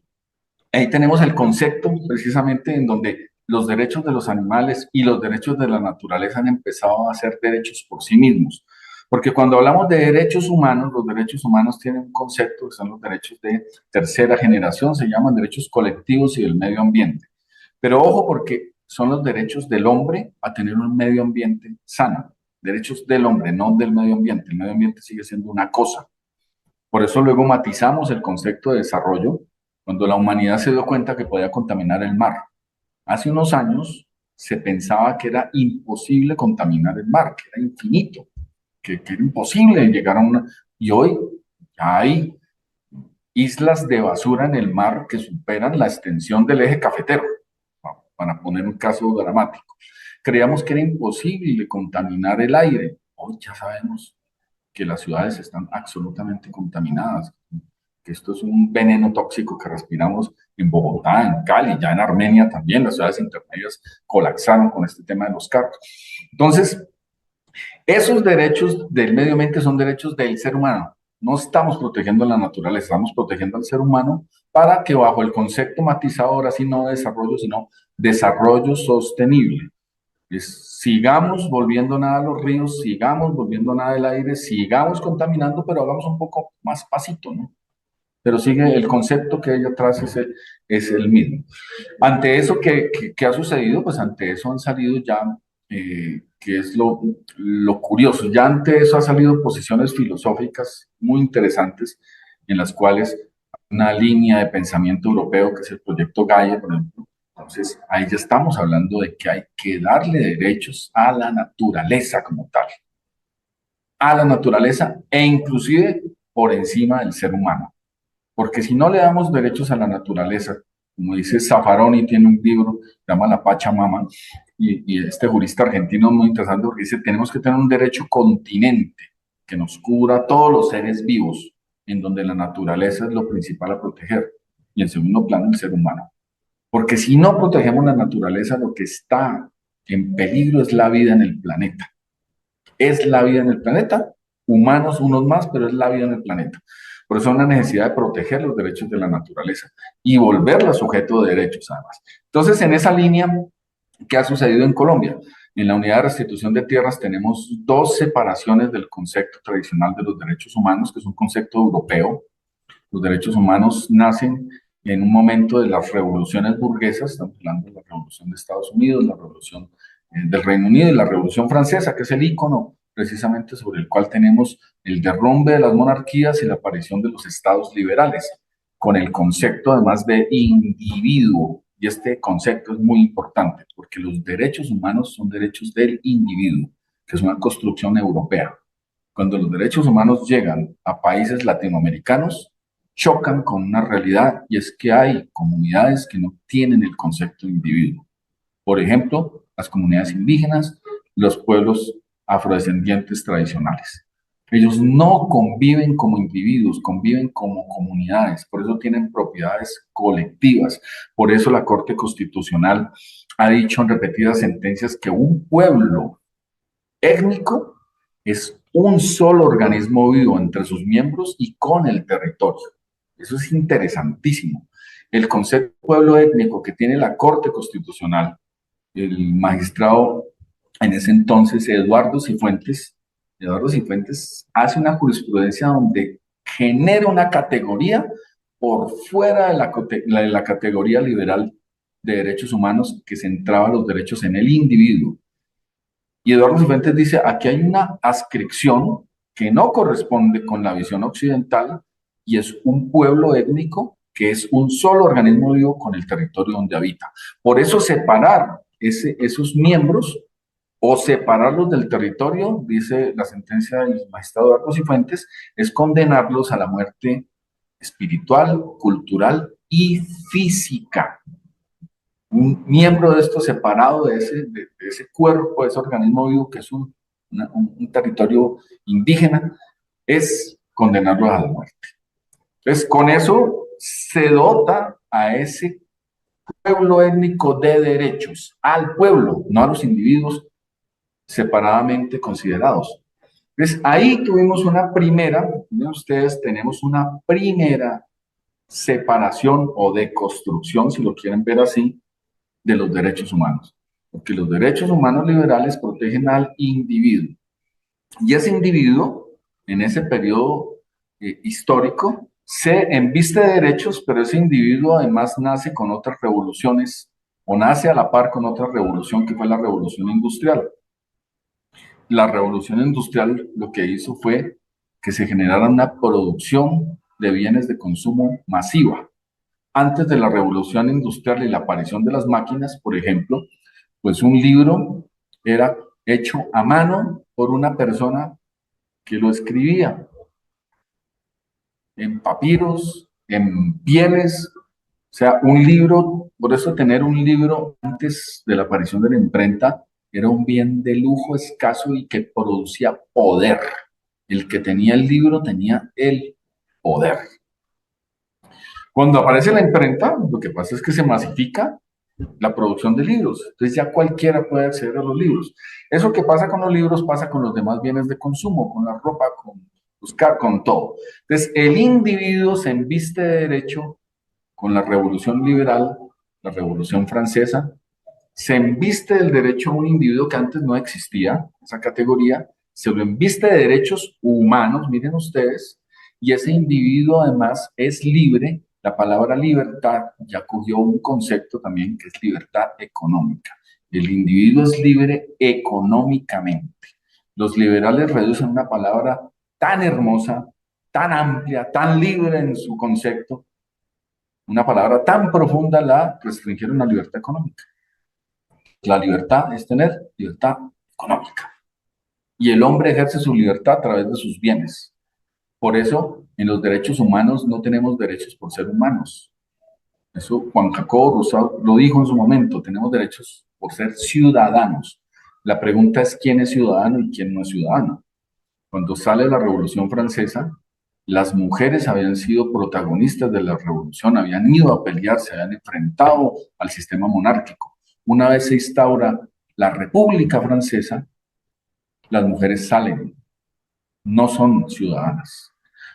el concepto precisamente en donde los derechos de los animales y los derechos de la naturaleza han empezado a ser derechos por sí mismos. Porque cuando hablamos de derechos humanos, los derechos humanos tienen un concepto que son los derechos de tercera generación, se llaman derechos colectivos y del medio ambiente. Pero ojo porque son los derechos del hombre a tener un medio ambiente sano. Derechos del hombre, no del medio ambiente. El medio ambiente sigue siendo una cosa. Por eso luego matizamos el concepto de desarrollo cuando la humanidad se dio cuenta que podía contaminar el mar. Hace unos años se pensaba que era imposible contaminar el mar, que era infinito, que era imposible llegar a una... Y hoy ya hay islas de basura en el mar que superan la extensión del eje cafetero, para poner un caso dramático. Creíamos que era imposible contaminar el aire. Hoy ya sabemos que las ciudades están absolutamente contaminadas, que esto es un veneno tóxico que respiramos en Bogotá, en Cali, ya en Armenia también, las ciudades intermedias colapsaron con este tema de los carros. Entonces, esos derechos del medio ambiente son derechos del ser humano. No estamos protegiendo la naturaleza, estamos protegiendo al ser humano para que bajo el concepto matizador, así no desarrollo, sino desarrollo sostenible. Sigamos volviendo nada a los ríos, sigamos volviendo nada al aire, sigamos contaminando, pero hagamos un poco más pasito, ¿no? Pero sigue el concepto que hay atrás es el mismo. Ante eso, ¿qué ha sucedido? Pues ante eso han salido ya, que es lo curioso, ya ante eso han salido posiciones filosóficas muy interesantes en las cuales una línea de pensamiento europeo, que es el proyecto Gaia, por ejemplo. Entonces, ahí ya estamos hablando de que hay que darle derechos a la naturaleza como tal, a la naturaleza e inclusive por encima del ser humano. Porque si no le damos derechos a la naturaleza, como dice Zaffaroni, tiene un libro, se llama La Pachamama, y este jurista argentino es muy interesante porque dice, tenemos que tener un derecho continente que nos cubra a todos los seres vivos, en donde la naturaleza es lo principal a proteger, y en segundo plano el ser humano. Porque si no protegemos la naturaleza, lo que está en peligro es la vida en el planeta. Es la vida en el planeta, humanos unos más, pero es la vida en el planeta. Por eso hay una necesidad de proteger los derechos de la naturaleza y volverla sujeto de derechos, además. Entonces, en esa línea, ¿qué ha sucedido en Colombia? En la unidad de restitución de tierras tenemos dos separaciones del concepto tradicional de los derechos humanos, que es un concepto europeo. Los derechos humanos nacen en un momento de las revoluciones burguesas, estamos hablando de la revolución de Estados Unidos, la revolución del Reino Unido y la revolución francesa, que es el ícono precisamente sobre el cual tenemos el derrumbe de las monarquías y la aparición de los estados liberales, con el concepto además de individuo. Y este concepto es muy importante porque los derechos humanos son derechos del individuo, que es una construcción europea. Cuando los derechos humanos llegan a países latinoamericanos, chocan con una realidad y es que hay comunidades que no tienen el concepto de individuo. Por ejemplo, las comunidades indígenas, los pueblos afrodescendientes tradicionales. Ellos no conviven como individuos, conviven como comunidades, por eso tienen propiedades colectivas. Por eso la Corte Constitucional ha dicho en repetidas sentencias que un pueblo étnico es un solo organismo vivo entre sus miembros y con el territorio. Eso es interesantísimo. El concepto de pueblo étnico que tiene la Corte Constitucional el magistrado en ese entonces, Eduardo Cifuentes hace una jurisprudencia donde genera una categoría por fuera de la categoría liberal de derechos humanos que centraba los derechos en el individuo. Y Eduardo Cifuentes dice, aquí hay una adscripción que no corresponde con la visión occidental y es un pueblo étnico que es un solo organismo vivo con el territorio donde habita. Por eso separar esos miembros o separarlos del territorio, dice la sentencia del magistrado Eduardo Cifuentes, es condenarlos a la muerte espiritual, cultural y física. Un miembro de esto separado de ese cuerpo, de ese organismo vivo que es un territorio indígena, es condenarlo a la muerte. Entonces, con eso se dota a ese pueblo étnico de derechos, al pueblo, no a los individuos separadamente considerados. Entonces, ahí tuvimos una primera, miren ustedes, tenemos una primera separación o deconstrucción, si lo quieren ver así, de los derechos humanos. Porque los derechos humanos liberales protegen al individuo. Y ese individuo, en ese periodo histórico, se embiste de derechos, pero ese individuo además nace con otras revoluciones o nace a la par con otra revolución que fue la revolución industrial. La revolución industrial lo que hizo fue que se generara una producción de bienes de consumo masiva. Antes de la revolución industrial y la aparición de las máquinas, por ejemplo, pues un libro era hecho a mano por una persona que lo escribía en papiros, en pieles, o sea, un libro, por eso tener un libro antes de la aparición de la imprenta era un bien de lujo escaso y que producía poder. El que tenía el libro tenía el poder. Cuando aparece la imprenta, lo que pasa es que se masifica la producción de libros. Entonces ya cualquiera puede acceder a los libros. Eso que pasa con los libros pasa con los demás bienes de consumo, con la ropa, con buscar, con todo. Entonces el individuo se embiste de derecho con la revolución liberal, la revolución francesa, se embiste del derecho a un individuo que antes no existía, esa categoría, se lo embiste de derechos humanos, miren ustedes, y ese individuo además es libre. La palabra libertad ya cogió un concepto también que es libertad económica. El individuo es libre económicamente. Los liberales reducen una palabra tan hermosa, tan amplia, tan libre en su concepto, una palabra tan profunda, la restringieron a la libertad económica. La libertad es tener libertad económica. Y el hombre ejerce su libertad a través de sus bienes. Por eso, en los derechos humanos no tenemos derechos por ser humanos. Eso Juan Jacobo Rousseau lo dijo en su momento, tenemos derechos por ser ciudadanos. La pregunta es quién es ciudadano y quién no es ciudadano. Cuando sale la Revolución Francesa, las mujeres habían sido protagonistas de la revolución, habían ido a pelear, se habían enfrentado al sistema monárquico. Una vez se instaura la República Francesa, las mujeres salen, no son ciudadanas.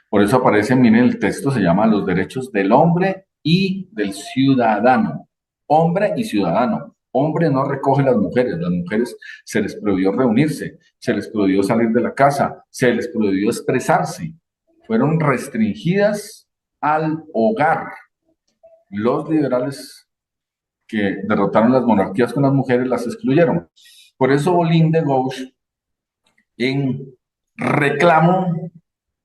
Por eso aparece, miren, el texto se llama Los derechos del hombre y del ciudadano. Hombre y ciudadano. Hombre no recoge las mujeres se les prohibió reunirse, se les prohibió salir de la casa, se les prohibió expresarse. Fueron restringidas al hogar. Los liberales que derrotaron las monarquías con las mujeres las excluyeron. Por eso Bolín de Gauche, en reclamo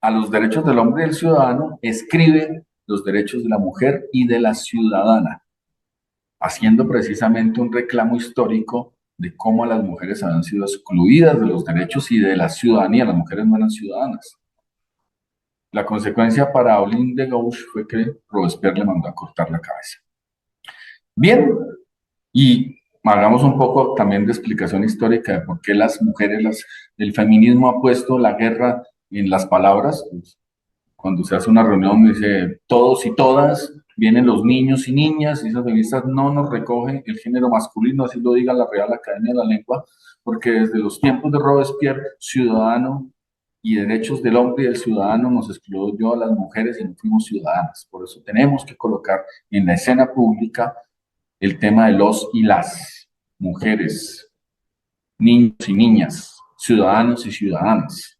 a los derechos del hombre y del ciudadano, escribe los derechos de la mujer y de la ciudadana, haciendo precisamente un reclamo histórico de cómo las mujeres habían sido excluidas de los derechos y de la ciudadanía. Las mujeres no eran ciudadanas. La consecuencia para Bolín de Gauche fue que Robespierre le mandó a cortar la cabeza. Bien, y hagamos un poco también de explicación histórica de por qué las mujeres, el feminismo ha puesto la guerra en las palabras. Pues, cuando se hace una reunión, dice todos y todas, vienen los niños y niñas, y esas feministas no nos recogen el género masculino, así lo diga la Real Academia de la Lengua, porque desde los tiempos de Robespierre, ciudadano y derechos del hombre y del ciudadano nos excluyó a las mujeres y no fuimos ciudadanas. Por eso tenemos que colocar en la escena pública el tema de los y las. mujeres, niños y niñas, ciudadanos y ciudadanas.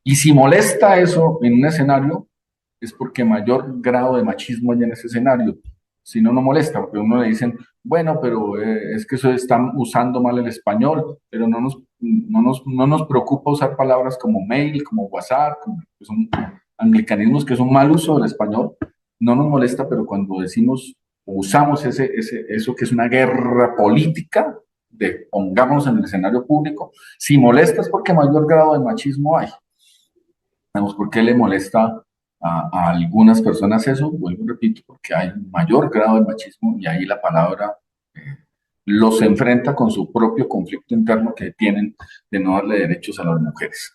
Y si molesta eso en un escenario, es porque mayor grado de machismo hay en ese escenario. Si no, no molesta, porque a uno le dicen, bueno, pero es que eso están usando mal el español, pero no nos preocupa usar palabras como mail, como WhatsApp, que son anglicanismos que son mal uso del español. No nos molesta, pero cuando decimos, usamos eso que es una guerra política, de pongámonos en el escenario público, si molesta es porque mayor grado de machismo hay. Digamos, ¿por qué le molesta a algunas personas eso? Vuelvo y repito, porque hay un mayor grado de machismo y ahí la palabra los enfrenta con su propio conflicto interno que tienen de no darle derechos a las mujeres.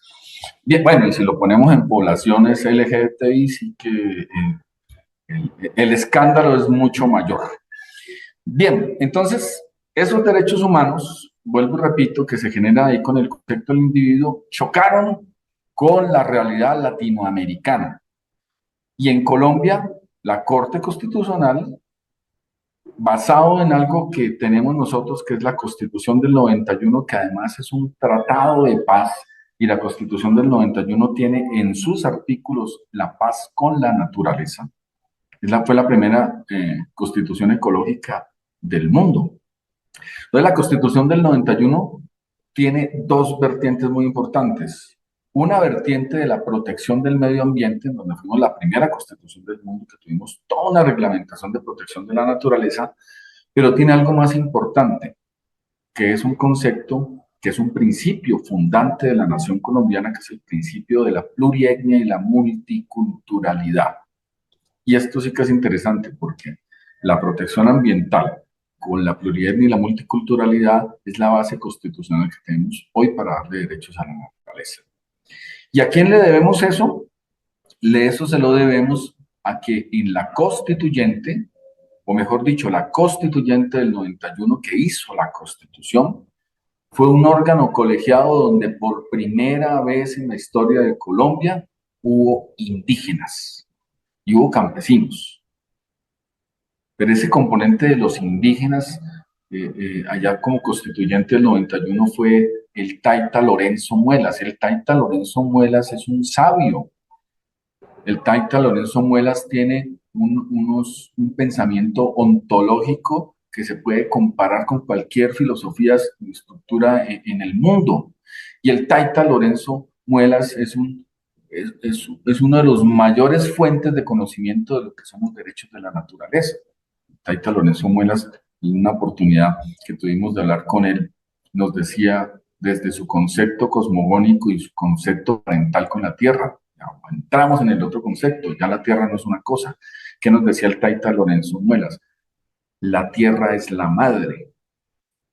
Bien, bueno, y si lo ponemos en poblaciones LGBTI, sí que el escándalo es mucho mayor. Bien, entonces, esos derechos humanos, vuelvo y repito, que se genera ahí con el concepto del individuo, chocaron con la realidad latinoamericana. Y en Colombia, la Corte Constitucional, basado en algo que tenemos nosotros, que es la Constitución del 91, que además es un tratado de paz, y la Constitución del 91 tiene en sus artículos la paz con la naturaleza. Fue la primera constitución ecológica del mundo. Entonces, la Constitución del 91 tiene dos vertientes muy importantes. Una vertiente de la protección del medio ambiente, en donde fuimos la primera constitución del mundo, que tuvimos toda una reglamentación de protección de la naturaleza, pero tiene algo más importante, que es un concepto, que es un principio fundante de la nación colombiana, que es el principio de la plurietnia y la multiculturalidad. Y esto sí que es interesante porque la protección ambiental con la plurietnia y la multiculturalidad es la base constitucional que tenemos hoy para darle derechos a la naturaleza. ¿Y a quién le debemos eso? Eso se lo debemos a que en la constituyente, o mejor dicho, la constituyente del 91 que hizo la constitución, fue un órgano colegiado donde por primera vez en la historia de Colombia hubo indígenas y hubo campesinos. Pero ese componente de los indígenas, allá como constituyente del 91, fue el Taita Lorenzo Muelas. El Taita Lorenzo Muelas es un sabio. El Taita Lorenzo Muelas tiene un pensamiento ontológico que se puede comparar con cualquier filosofía y estructura en el mundo. Y el Taita Lorenzo Muelas es uno de los mayores fuentes de conocimiento de lo que son los derechos de la naturaleza. Taita Lorenzo Muelas, en una oportunidad que tuvimos de hablar con él, nos decía desde su concepto cosmogónico y su concepto parental con la Tierra. Ya entramos en el otro concepto, ya la Tierra no es una cosa. ¿Qué nos decía el Taita Lorenzo Muelas? La Tierra es la madre.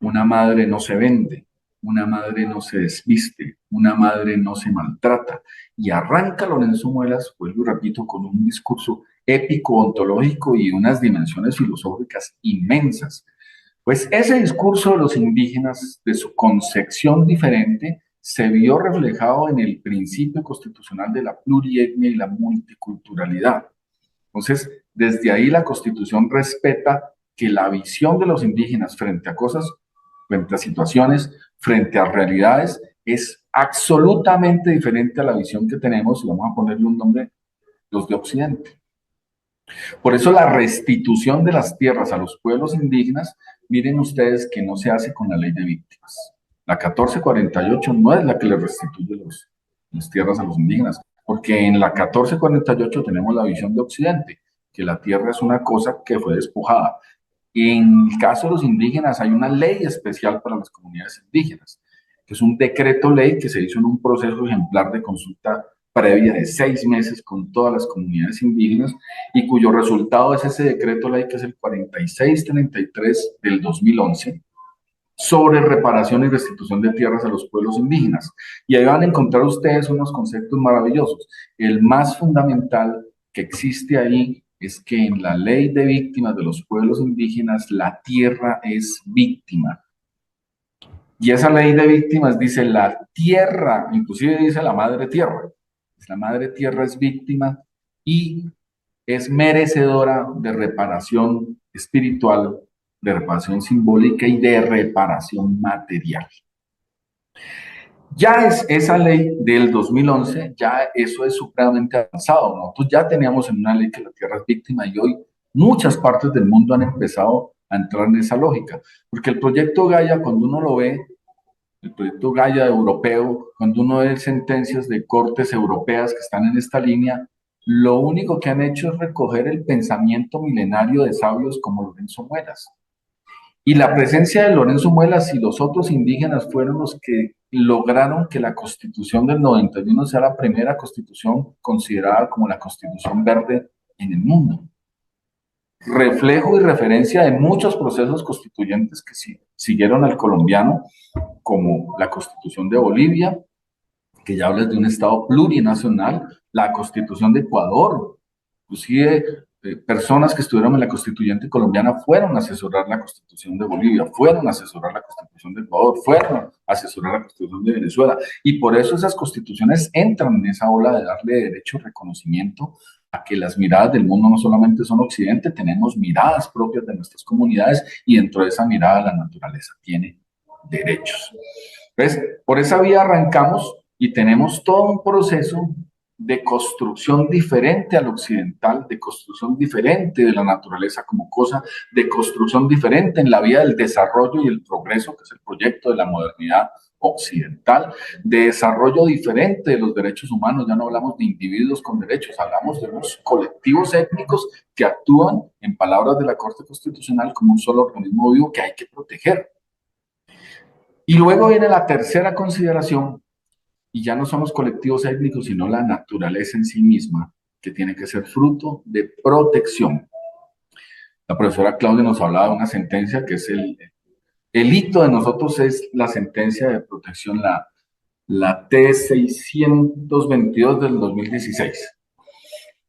Una madre no se vende, una madre no se desviste, una madre no se maltrata. Y arranca Lorenzo Muelas, vuelvo y repito, con un discurso épico, ontológico y unas dimensiones filosóficas inmensas. Pues ese discurso de los indígenas, de su concepción diferente, se vio reflejado en el principio constitucional de la plurietnia y la multiculturalidad. Entonces, desde ahí la Constitución respeta que la visión de los indígenas frente a cosas, frente a situaciones, frente a realidades, es absolutamente diferente a la visión que tenemos, y vamos a ponerle un nombre, los de Occidente. Por eso la restitución de las tierras a los pueblos indígenas, miren ustedes que no se hace con la ley de víctimas. La 1448 no es la que le restituye las tierras a los indígenas, porque en la 1448 tenemos la visión de Occidente, que la tierra es una cosa que fue despojada. En el caso de los indígenas hay una ley especial para las comunidades indígenas, que es un decreto ley que se hizo en un proceso ejemplar de consulta previa de 6 meses con todas las comunidades indígenas y cuyo resultado es ese decreto ley que es el 4633 del 2011 sobre reparación y restitución de tierras a los pueblos indígenas. Y ahí van a encontrar ustedes unos conceptos maravillosos. El más fundamental que existe ahí es que en la ley de víctimas de los pueblos indígenas la tierra es víctima. Y esa ley de víctimas dice la tierra, inclusive dice la madre tierra. La madre tierra es víctima y es merecedora de reparación espiritual, de reparación simbólica y de reparación material. Ya es esa ley del 2011, ya eso es supremamente avanzado. Nosotros ya teníamos en una ley que la tierra es víctima y hoy muchas partes del mundo han empezado a entrar en esa lógica. Porque el proyecto Gaia, cuando uno lo ve, el proyecto Gaia europeo, cuando uno ve sentencias de cortes europeas que están en esta línea, lo único que han hecho es recoger el pensamiento milenario de sabios como Lorenzo Muelas. Y la presencia de Lorenzo Muelas y los otros indígenas fueron los que lograron que la Constitución del 91 sea la primera constitución considerada como la Constitución verde en el mundo. Reflejo y referencia de muchos procesos constituyentes que siguieron al colombiano, como la Constitución de Bolivia, que ya habla de un Estado plurinacional, la Constitución de Ecuador, inclusive personas que estuvieron en la constituyente colombiana fueron a asesorar la Constitución de Bolivia, fueron a asesorar la Constitución de Ecuador, fueron a asesorar la Constitución de Venezuela, y por eso esas constituciones entran en esa ola de darle derecho, reconocimiento a que las miradas del mundo no solamente son occidente, tenemos miradas propias de nuestras comunidades y dentro de esa mirada la naturaleza tiene derechos. Entonces, por esa vía arrancamos y tenemos todo un proceso de construcción diferente al occidental, de construcción diferente de la naturaleza como cosa, de construcción diferente en la vía del desarrollo y el progreso, que es el proyecto de la modernidad occidental, de desarrollo diferente de los derechos humanos. Ya no hablamos de individuos con derechos, hablamos de unos colectivos étnicos que actúan, en palabras de la Corte Constitucional, como un solo organismo vivo que hay que proteger. Y luego viene la tercera consideración, y ya no son los colectivos étnicos, sino la naturaleza en sí misma, que tiene que ser fruto de protección. La profesora Claudia nos hablaba de una sentencia que es el hito de nosotros, es la sentencia de protección, la T622 del 2016.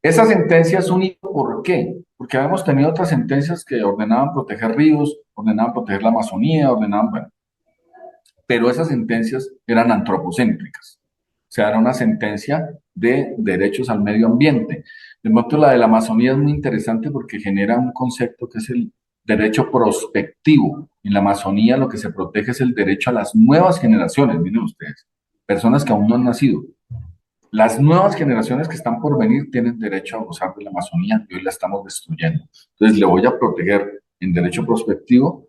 Esa sentencia es un hito, ¿por qué? Porque habíamos tenido otras sentencias que ordenaban proteger ríos, ordenaban proteger la Amazonía, ordenaban, bueno, pero esas sentencias eran antropocéntricas. O sea, era una sentencia de derechos al medio ambiente. De modo, la de la Amazonía es muy interesante porque genera un concepto que es el derecho prospectivo. En la Amazonía lo que se protege es el derecho a las nuevas generaciones, miren ustedes, personas que aún no han nacido. Las nuevas generaciones que están por venir tienen derecho a gozar de la Amazonía y hoy la estamos destruyendo. Entonces le voy a proteger en derecho prospectivo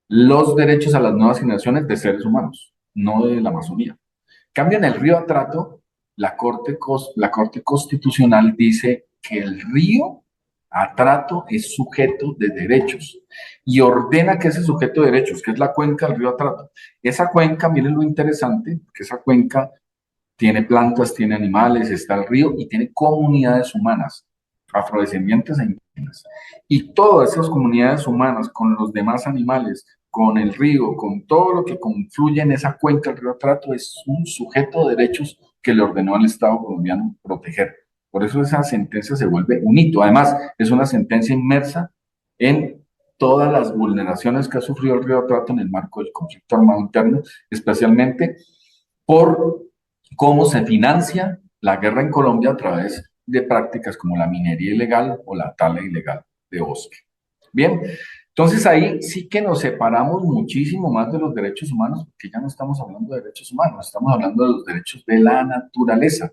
los derechos a las nuevas generaciones de seres humanos, no de la Amazonía. Cambia en el río Atrato, la Corte Constitucional dice que el río Atrato es sujeto de derechos y ordena que ese sujeto de derechos, que es la cuenca del río Atrato, esa cuenca, miren lo interesante, que esa cuenca tiene plantas, tiene animales, está el río y tiene comunidades humanas, afrodescendientes e indígenas. Y todas esas comunidades humanas con los demás animales, con el río, con todo lo que confluye en esa cuenca del río Atrato, es un sujeto de derechos que le ordenó al Estado colombiano proteger. Por eso esa sentencia se vuelve un hito. Además, es una sentencia inmersa en todas las vulneraciones que ha sufrido el río Atrato en el marco del conflicto armado interno, especialmente por cómo se financia la guerra en Colombia a través de prácticas como la minería ilegal o la tala ilegal de bosque. Bien, entonces ahí sí que nos separamos muchísimo más de los derechos humanos, porque ya no estamos hablando de derechos humanos, estamos hablando de los derechos de la naturaleza.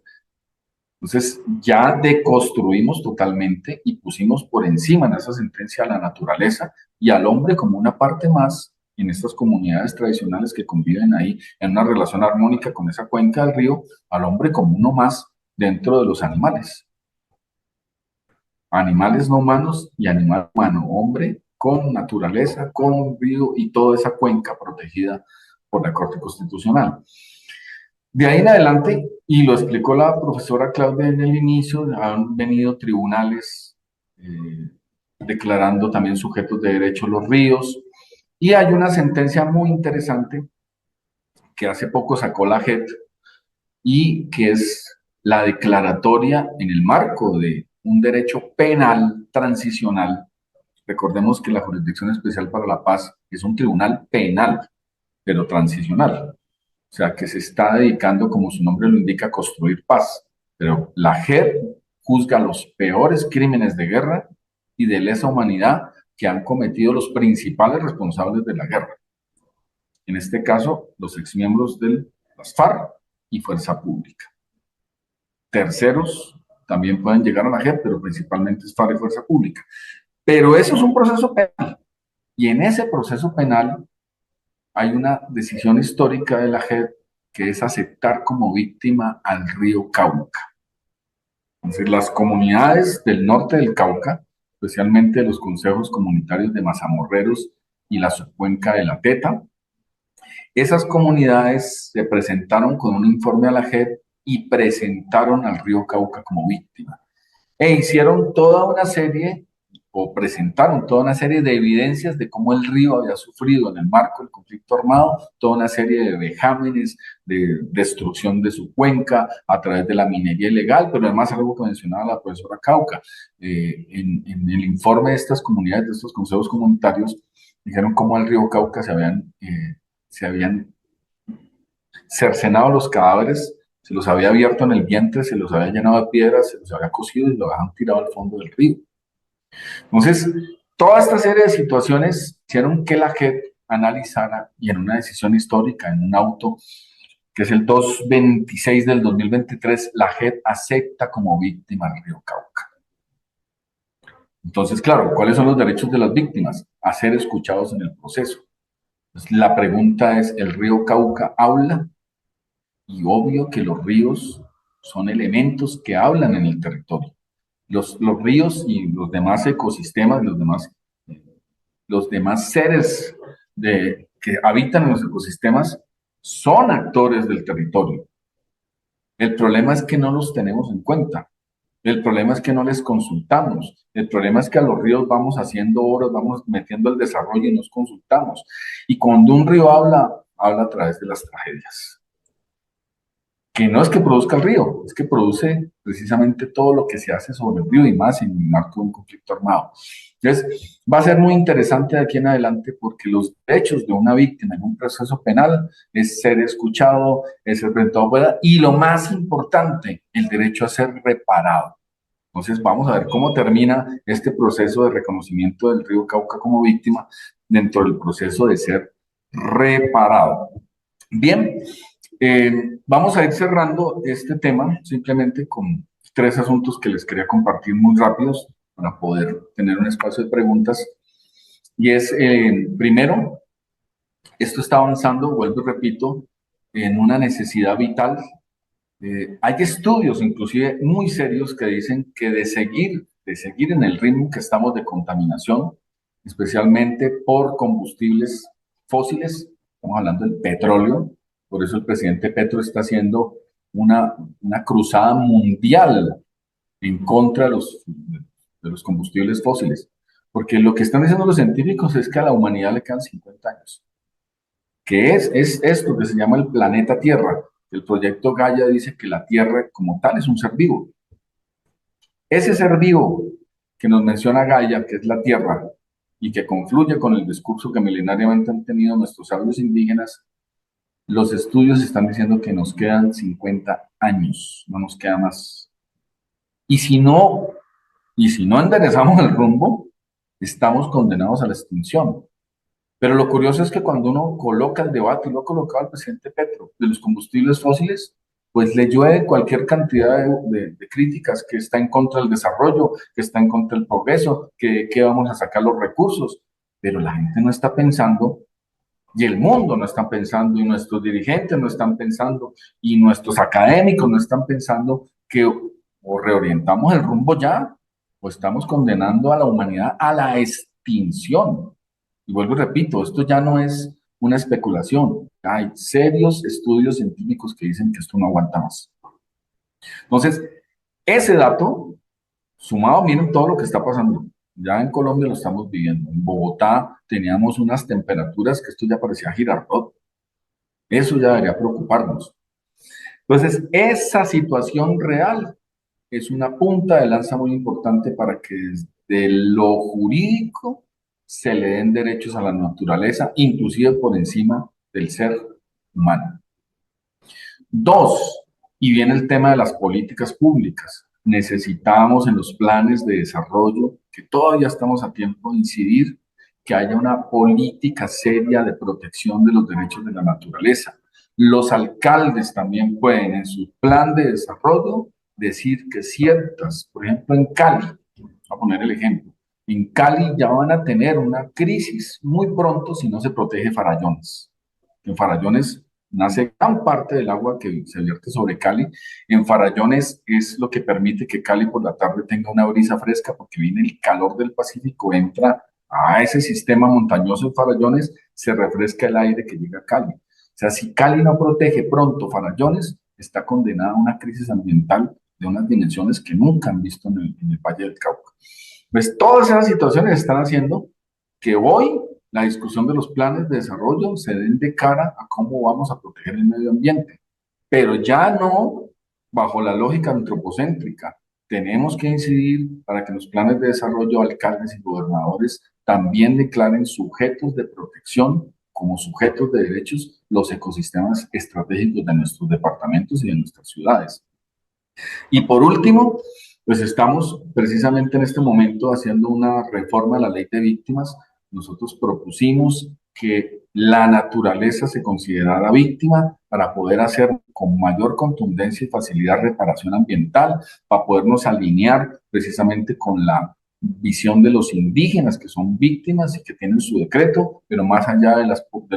Entonces ya deconstruimos totalmente y pusimos por encima en esa sentencia a la naturaleza y al hombre como una parte más en estas comunidades tradicionales que conviven ahí en una relación armónica con esa cuenca del río, al hombre como uno más dentro de los animales. Animales no humanos y animal humano, hombre con naturaleza, con río y toda esa cuenca protegida por la Corte Constitucional. De ahí en adelante, y lo explicó la profesora Claudia en el inicio, han venido tribunales declarando también sujetos de derecho los ríos, y hay una sentencia muy interesante que hace poco sacó la JEP y que es la declaratoria en el marco de un derecho penal transicional. Recordemos que la Jurisdicción Especial para la Paz es un tribunal penal, pero transicional. O sea, que se está dedicando, como su nombre lo indica, a construir paz. Pero la JEP juzga los peores crímenes de guerra y de lesa humanidad que han cometido los principales responsables de la guerra. En este caso, los exmiembros de las FARC y Fuerza Pública. Terceros también pueden llegar a la JEP, pero principalmente es FARC y Fuerza Pública. Pero eso es un proceso penal. Y en ese proceso penal hay una decisión histórica de la JEP que es aceptar como víctima al río Cauca. Entonces, las comunidades del norte del Cauca, especialmente los consejos comunitarios de Mazamorreros y la subcuenca de la Teta, esas comunidades se presentaron con un informe a la JEP y presentaron al río Cauca como víctima. E hicieron toda una serie, o presentaron toda una serie de evidencias de cómo el río había sufrido en el marco del conflicto armado, toda una serie de vejámenes, de destrucción de su cuenca a través de la minería ilegal, pero además algo que mencionaba la profesora Cauca, en el informe de estas comunidades, de estos consejos comunitarios, dijeron cómo al río Cauca se habían cercenado los cadáveres, se los había abierto en el vientre, se los había llenado de piedras, se los había cocido y los habían tirado al fondo del río. Entonces, toda esta serie de situaciones hicieron que la JEP analizara y en una decisión histórica, en un auto que es el 226 del 2023, la JEP acepta como víctima al río Cauca. Entonces, claro, ¿cuáles son los derechos de las víctimas? A ser escuchados en el proceso. Entonces, la pregunta es, ¿el río Cauca habla? Y obvio que los ríos son elementos que hablan en el territorio. Los ríos y los demás ecosistemas, los demás seres que habitan en los ecosistemas son actores del territorio. El problema es que no los tenemos en cuenta. El problema es que no les consultamos. El problema es que a los ríos vamos haciendo obras, vamos metiendo el desarrollo y nos consultamos. Y cuando un río habla, habla a través de las tragedias. Que no es que produzca el río, es que produce precisamente todo lo que se hace sobre el río y más en el marco de un conflicto armado. Entonces, va a ser muy interesante de aquí en adelante porque los derechos de una víctima en un proceso penal es ser escuchado, es ser presentado fuera y lo más importante, el derecho a ser reparado. Entonces, vamos a ver cómo termina este proceso de reconocimiento del río Cauca como víctima dentro del proceso de ser reparado. Bien, vamos a ir cerrando este tema simplemente con tres asuntos que les quería compartir muy rápidos para poder tener un espacio de preguntas. Y es, primero, esto está avanzando, vuelvo y repito, en una necesidad vital. Hay estudios inclusive muy serios que dicen que de seguir en el ritmo que estamos de contaminación, especialmente por combustibles fósiles, estamos hablando del petróleo, por eso el presidente Petro está haciendo una cruzada mundial en contra de los combustibles fósiles, porque lo que están diciendo los científicos es que a la humanidad le quedan 50 años, que es esto que se llama el planeta Tierra. El proyecto Gaia dice que la Tierra como tal es un ser vivo. Ese ser vivo que nos menciona Gaia, que es la Tierra, y que confluye con el discurso que milenariamente han tenido nuestros sabios indígenas, los estudios están diciendo que nos quedan 50 años, no nos queda más. Y si no enderezamos el rumbo, estamos condenados a la extinción. Pero lo curioso es que cuando uno coloca el debate, y lo ha colocado el presidente Petro, de los combustibles fósiles, pues le llueve cualquier cantidad de críticas, que está en contra del desarrollo, que está en contra del progreso, que vamos a sacar los recursos. Pero la gente no está pensando, y el mundo no está pensando, y nuestros dirigentes no están pensando, y nuestros académicos no están pensando que o reorientamos el rumbo ya, o estamos condenando a la humanidad a la extinción. Y vuelvo y repito, esto ya no es una especulación. Hay serios estudios científicos que dicen que esto no aguanta más. Entonces, ese dato, sumado, miren todo lo que está pasando. Ya en Colombia lo estamos viviendo. En Bogotá teníamos unas temperaturas que esto ya parecía Girardot. Eso ya debería preocuparnos. Entonces, esa situación real es una punta de lanza muy importante para que desde lo jurídico se le den derechos a la naturaleza, inclusive por encima del ser humano. Dos, y viene el tema de las políticas públicas. Necesitamos en los planes de desarrollo que todavía estamos a tiempo de incidir, que haya una política seria de protección de los derechos de la naturaleza. Los alcaldes también pueden en su plan de desarrollo decir que ciertas, por ejemplo en Cali, voy a poner el ejemplo, en Cali ya van a tener una crisis muy pronto si no se protege Farallones. En Farallones nace gran parte del agua que se vierte sobre Cali. En Farallones es lo que permite que Cali por la tarde tenga una brisa fresca porque viene el calor del Pacífico, entra a ese sistema montañoso en Farallones, se refresca el aire que llega a Cali. O sea, si Cali no protege pronto Farallones, está condenada a una crisis ambiental de unas dimensiones que nunca han visto en el Valle del Cauca. Pues todas esas situaciones están haciendo que hoy la discusión de los planes de desarrollo se den de cara a cómo vamos a proteger el medio ambiente, pero ya no bajo la lógica antropocéntrica. Tenemos que incidir para que los planes de desarrollo, alcaldes y gobernadores también declaren sujetos de protección como sujetos de derechos los ecosistemas estratégicos de nuestros departamentos y de nuestras ciudades. Y por último, pues estamos precisamente en este momento haciendo una reforma de la ley de víctimas. Nosotros propusimos que la naturaleza se considerara víctima para poder hacer con mayor contundencia y facilidad reparación ambiental, para podernos alinear precisamente con la visión de los indígenas que son víctimas y que tienen su decreto, pero más allá de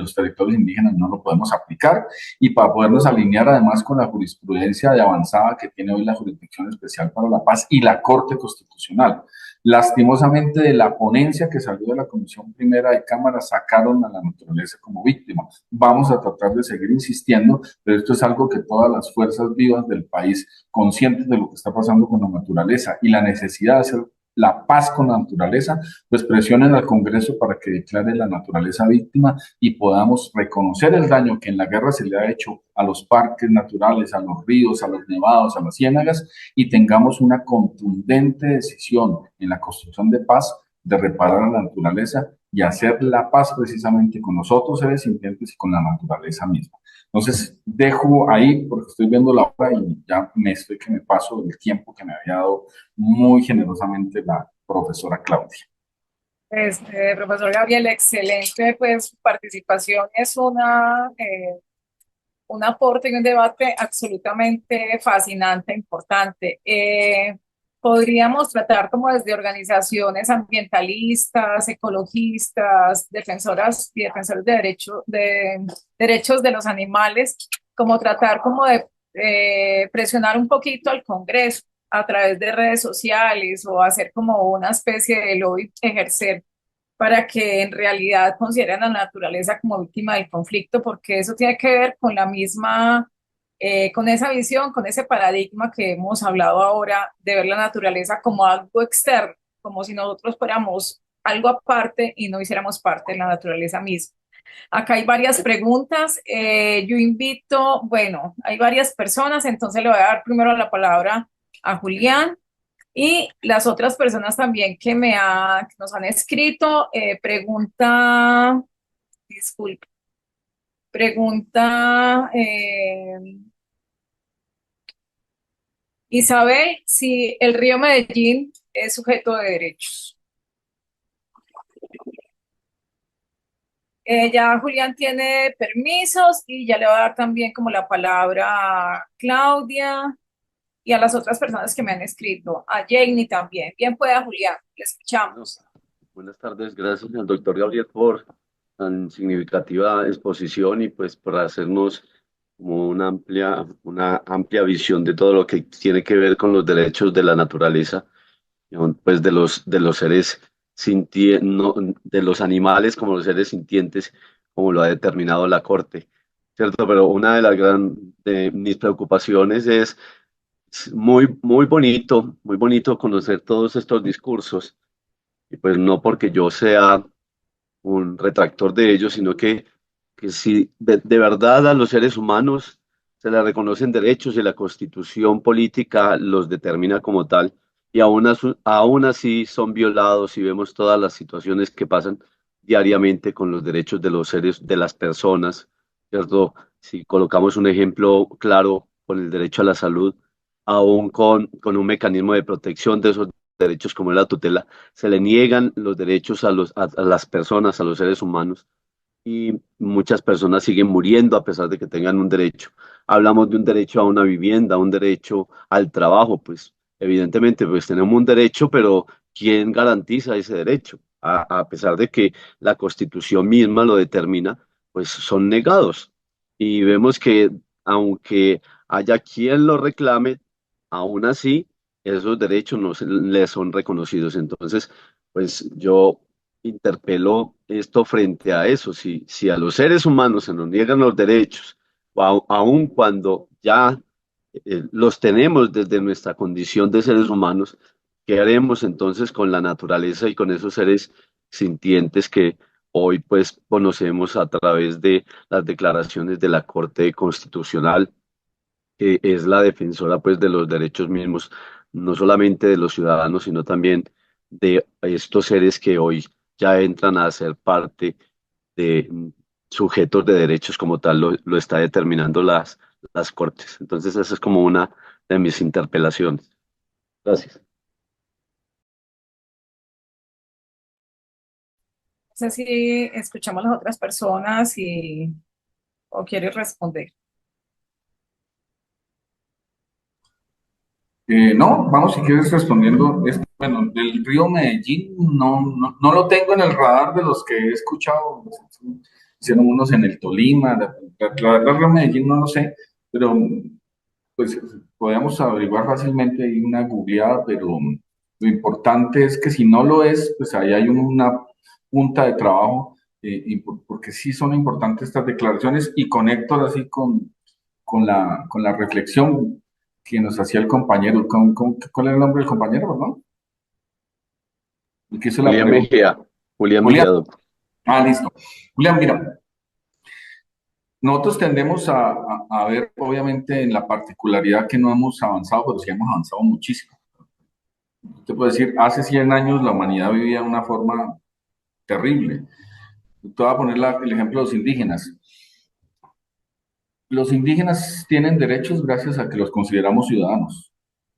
los territorios indígenas no lo podemos aplicar, y para podernos alinear además con la jurisprudencia de avanzada que tiene hoy la Jurisdicción Especial para la Paz y la Corte Constitucional. Lastimosamente, de la ponencia que salió de la Comisión Primera de Cámara sacaron a la naturaleza como víctima. Vamos a tratar de seguir insistiendo, pero esto es algo que todas las fuerzas vivas del país, conscientes de lo que está pasando con la naturaleza y la necesidad de hacer la paz con la naturaleza, pues presionen al Congreso para que declare la naturaleza víctima y podamos reconocer el daño que en la guerra se le ha hecho a los parques naturales, a los ríos, a los nevados, a las ciénagas, y tengamos una contundente decisión en la construcción de paz de reparar a la naturaleza y hacer la paz precisamente con los otros seres sintientes y con la naturaleza misma. Entonces, dejo ahí porque estoy viendo la hora y ya que me paso del tiempo que me había dado muy generosamente la profesora Claudia. Profesor Gabriel, excelente, pues su participación es un aporte y un debate absolutamente fascinante, importante. Podríamos tratar como desde organizaciones ambientalistas, ecologistas, defensoras y defensores de derechos de los animales, como tratar como de presionar un poquito al Congreso a través de redes sociales o hacer como una especie de lobby, ejercer para que en realidad consideren a la naturaleza como víctima del conflicto, porque eso tiene que ver con la misma, con esa visión, con ese paradigma que hemos hablado ahora de ver la naturaleza como algo externo, como si nosotros fuéramos algo aparte y no hiciéramos parte de la naturaleza misma. Acá hay varias preguntas. Yo invito, bueno, hay varias personas, entonces le voy a dar primero la palabra a Julián. Y las otras personas también que nos han escrito, disculpe, pregunta Isabel si el río Medellín es sujeto de derechos. Ya Julián tiene permisos y ya le va a dar también como la palabra a Claudia y a las otras personas que me han escrito, a Jamie también. Bien pueda Julián, le Bueno, escuchamos. buenas tardes, gracias al doctor Gabriel por tan significativa exposición y pues por hacernos como una amplia visión de todo lo que tiene que ver con los derechos de la naturaleza, pues de los seres no, de los animales como los seres sintientes, como lo ha determinado la Corte, ¿cierto? Pero una de mis preocupaciones es muy bonito conocer todos estos discursos y pues no porque yo sea un retractor de ellos, sino que si de verdad a los seres humanos se les reconocen derechos y la constitución política los determina como tal, y aún así son violados y vemos todas las situaciones que pasan diariamente con los derechos de los seres, de las personas, ¿cierto? Si colocamos un ejemplo claro con el derecho a la salud, aún con un mecanismo de protección de esos derechos como es la tutela, se le niegan los derechos a las personas, a los seres humanos, y muchas personas siguen muriendo a pesar de que tengan un derecho. Hablamos de un derecho a una vivienda, un derecho al trabajo, pues evidentemente pues tenemos un derecho, pero ¿quién garantiza ese derecho? A pesar de que la Constitución misma lo determina, pues son negados. Y vemos que aunque haya quien lo reclame, aún así esos derechos no se les son reconocidos. Entonces, pues yo interpeló esto frente a eso. Si a los seres humanos se nos niegan los derechos, aun cuando ya los tenemos desde nuestra condición de seres humanos, ¿qué haremos entonces con la naturaleza y con esos seres sintientes que hoy pues conocemos a través de las declaraciones de la Corte Constitucional, que es la defensora pues de los derechos mismos, no solamente de los ciudadanos, sino también de estos seres que hoy ya entran a ser parte de sujetos de derechos como tal, lo está determinando las Cortes. Entonces esa es como una de mis interpelaciones. Gracias. No sé si escuchamos a las otras personas o quieres responder. No, vamos si quieres respondiendo. Bueno, del río Medellín no lo tengo en el radar de los que he escuchado. Hicieron unos en el Tolima. La verdad, el río Medellín no lo sé, pero pues podemos averiguar fácilmente ahí una googleada, pero lo importante es que si no lo es, pues ahí hay una punta de trabajo, porque sí son importantes estas declaraciones y conecto ahora sí con la reflexión que nos hacía el compañero. ¿Cuál es el nombre del compañero, no? El que hizo la Julián pregunta. Mejía, Julián Julián. Mejía, doctor. Ah, listo. Julián, mira, nosotros tendemos a ver, obviamente, en la particularidad que no hemos avanzado, pero sí hemos avanzado muchísimo. Te puedo decir, hace 100 años la humanidad vivía de una forma terrible. Te voy a poner el ejemplo de los indígenas. Los indígenas tienen derechos gracias a que los consideramos ciudadanos.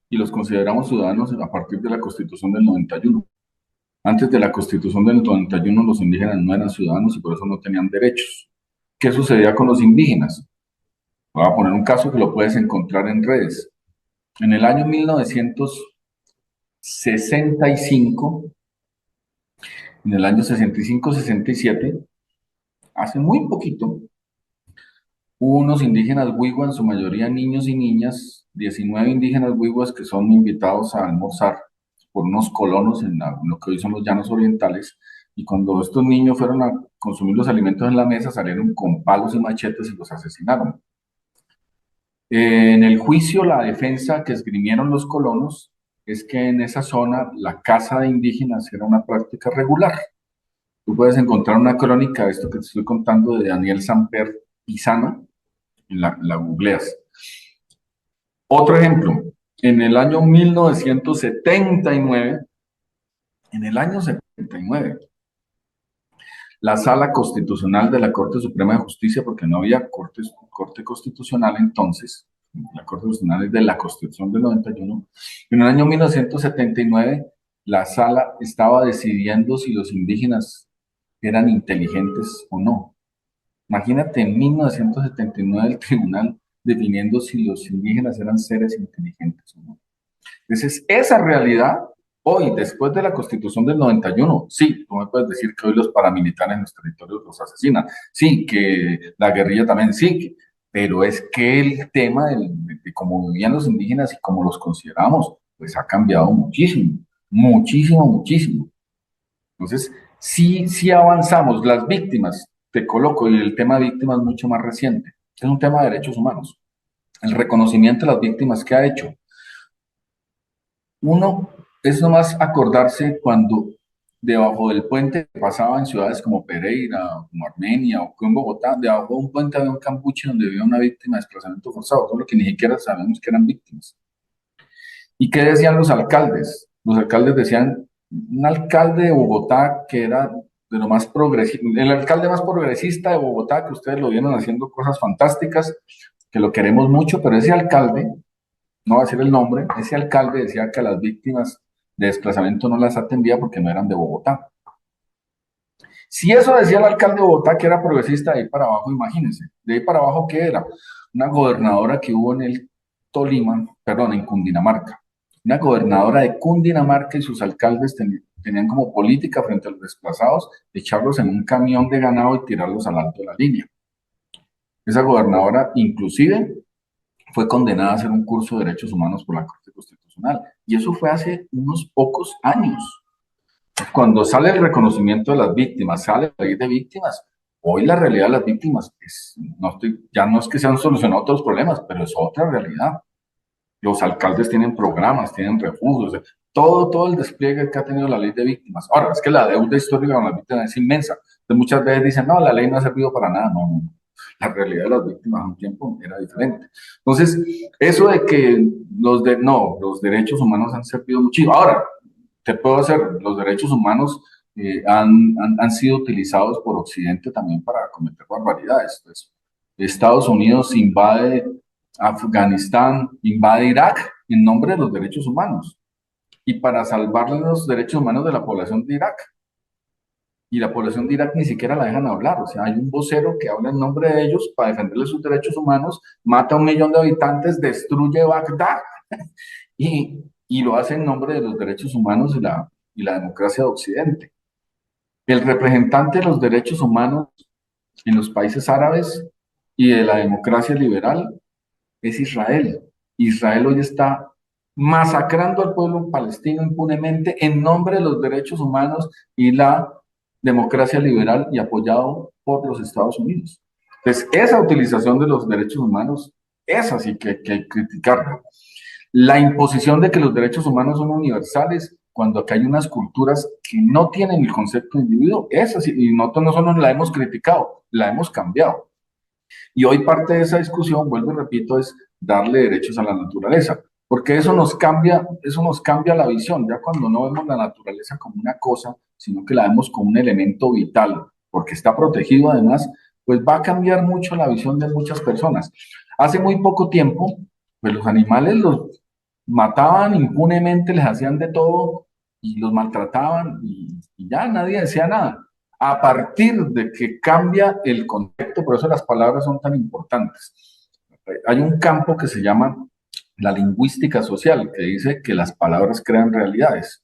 Y los consideramos ciudadanos a partir de la Constitución del 91. Antes de la Constitución del 91, los indígenas no eran ciudadanos y por eso no tenían derechos. ¿Qué sucedía con los indígenas? Voy a poner un caso que lo puedes encontrar en redes. En el año 1965, en el año 65-67, hace muy poquito, hubo unos indígenas Wiwa, en su mayoría niños y niñas, 19 indígenas Wiwas que son invitados a almorzar por unos colonos en lo que hoy son los llanos orientales, y cuando estos niños fueron a consumir los alimentos en la mesa, salieron con palos y machetes y los asesinaron. En el juicio, la defensa que esgrimieron los colonos es que en esa zona la caza de indígenas era una práctica regular. Tú puedes encontrar una crónica de esto que te estoy contando de Daniel Samper Pisano, la googleas. Otro ejemplo, en el año 1979, en el año 79, la Sala Constitucional de la Corte Suprema de Justicia, porque no había corte constitucional entonces, la Corte Constitucional es de la Constitución del 91, en el año 1979 la Sala estaba decidiendo si los indígenas eran inteligentes o no. Imagínate en 1979 el tribunal definiendo si los indígenas eran seres inteligentes o no. Entonces, esa realidad, hoy, después de la Constitución del 91, sí, tú me puedes decir que hoy los paramilitares en los territorios los asesinan, sí, que la guerrilla también, sí, pero es que el tema de cómo vivían los indígenas y cómo los consideramos, pues ha cambiado muchísimo, muchísimo, muchísimo. Entonces, sí avanzamos. Las víctimas, te coloco, y el tema de víctimas es mucho más reciente, es un tema de derechos humanos. El reconocimiento de las víctimas que ha hecho. Uno es nomás acordarse cuando debajo del puente que pasaba en ciudades como Pereira, o como Armenia, o en Bogotá, debajo de un puente había un campuche donde había una víctima de desplazamiento forzado, todo lo que ni siquiera sabemos que eran víctimas. ¿Y qué decían los alcaldes? Los alcaldes decían, un alcalde de Bogotá que era de lo más progresista, el alcalde más progresista de Bogotá, que ustedes lo vieron haciendo cosas fantásticas, que lo queremos mucho, pero ese alcalde, no va a decir el nombre, ese alcalde decía que a las víctimas de desplazamiento no las atendía porque no eran de Bogotá. Si eso decía el alcalde de Bogotá, que era progresista, de ahí para abajo, imagínense, de ahí para abajo, ¿qué era? Una gobernadora que hubo en el Tolima, perdón, en Cundinamarca. Una gobernadora de Cundinamarca y sus alcaldes tenían como política frente a los desplazados echarlos en un camión de ganado y tirarlos al alto de la línea. Esa gobernadora, inclusive, fue condenada a hacer un curso de derechos humanos por la Corte Constitucional. Y eso fue hace unos pocos años. Cuando sale el reconocimiento de las víctimas, sale la ley de víctimas, hoy la realidad de las víctimas ya no es que se han solucionado otros problemas, pero es otra realidad. Los alcaldes tienen programas, tienen refugios, todo el despliegue que ha tenido la ley de víctimas. Ahora, es que la deuda histórica con las víctimas es inmensa. Entonces, muchas veces dicen, no, la ley no ha servido para nada. No, no. La realidad de las víctimas a un tiempo era diferente. Entonces, eso de que los derechos humanos han servido muchísimo. Ahora, te puedo hacer, los derechos humanos han sido utilizados por Occidente también para cometer barbaridades. Pues, Estados Unidos invade Afganistán, invade Irak en nombre de los derechos humanos y para salvar los derechos humanos de la población de Irak. Y la población de Irak ni siquiera la dejan hablar. O sea, hay un vocero que habla en nombre de ellos para defenderles sus derechos humanos, mata a 1 millón de habitantes, destruye Bagdad y lo hace en nombre de los derechos humanos y la democracia de Occidente. El representante de los derechos humanos en los países árabes y de la democracia liberal es Israel. Israel hoy está masacrando al pueblo palestino impunemente en nombre de los derechos humanos y la democracia liberal y apoyado por los Estados Unidos. Entonces, esa utilización de los derechos humanos, esa sí que hay que criticarla. La imposición de que los derechos humanos son universales, cuando acá hay unas culturas que no tienen el concepto de individuo, esa sí, y nosotros no solo la hemos criticado, la hemos cambiado. Y hoy parte de esa discusión, vuelvo y repito, es darle derechos a la naturaleza, porque eso nos cambia la visión, ya cuando no vemos la naturaleza como una cosa, sino que la vemos como un elemento vital, porque está protegido además, pues va a cambiar mucho la visión de muchas personas. Hace muy poco tiempo, pues los animales los mataban impunemente, les hacían de todo y los maltrataban y ya nadie decía nada. A partir de que cambia el concepto, por eso las palabras son tan importantes. Hay un campo que se llama la lingüística social, que dice que las palabras crean realidades.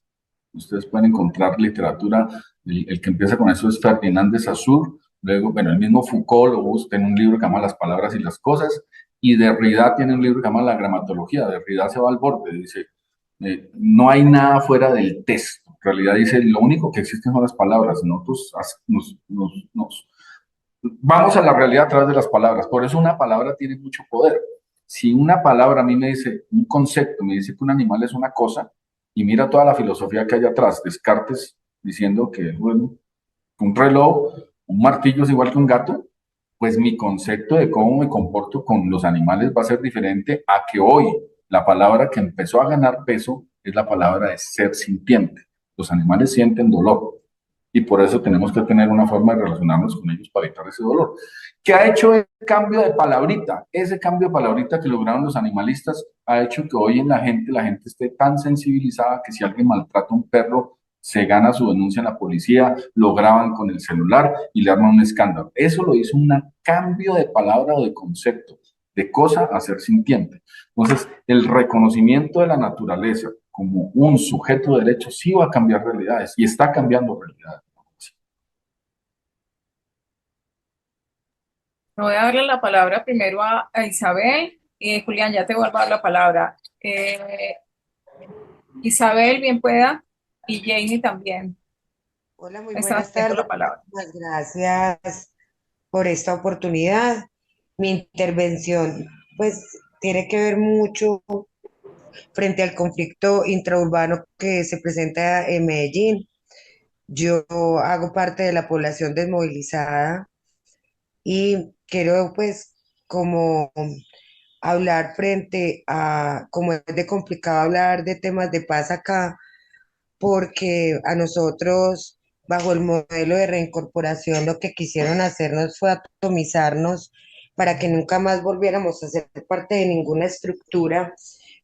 Ustedes pueden encontrar literatura, el que empieza con eso es Ferdinand de Saussure, luego, bueno, el mismo Foucault lo busca en un libro que se llama Las palabras y las cosas, y Derrida tiene un libro que se llama La gramatología. Derrida se va al borde, dice, no hay nada fuera del texto. En realidad dice, lo único que existen son las palabras. Nosotros vamos a la realidad a través de las palabras. Por eso una palabra tiene mucho poder. Si una palabra a mí me dice, un concepto, me dice que un animal es una cosa, y mira toda la filosofía que hay atrás, Descartes diciendo que, bueno, un reloj, un martillo es igual que un gato, pues mi concepto de cómo me comporto con los animales va a ser diferente a que hoy la palabra que empezó a ganar peso es la palabra de ser sintiente. Los animales sienten dolor y por eso tenemos que tener una forma de relacionarnos con ellos para evitar ese dolor. ¿Qué ha hecho el cambio de palabrita? Ese cambio de palabrita que lograron los animalistas ha hecho que hoy en la gente esté tan sensibilizada que si alguien maltrata a un perro, se gana su denuncia en la policía, lo graban con el celular y le arman un escándalo. Eso lo hizo un cambio de palabra o de concepto, de cosa a ser sintiente. Entonces, el reconocimiento de la naturaleza como un sujeto de derecho sí va a cambiar realidades y está cambiando realidades. Voy a darle la palabra primero a Isabel. Julián, ya te vuelvo a dar la palabra. Isabel, bien pueda, y Jamie también. Hola, muy Estás buenas teniendo tardes. la palabra. Muchas gracias por esta oportunidad. Mi intervención, pues, tiene que ver mucho frente al conflicto intraurbano que se presenta en Medellín. Yo hago parte de la población desmovilizada y quiero, pues, como hablar frente a, como es de complicado hablar de temas de paz acá, porque a nosotros, bajo el modelo de reincorporación, lo que quisieron hacernos fue atomizarnos para que nunca más volviéramos a ser parte de ninguna estructura,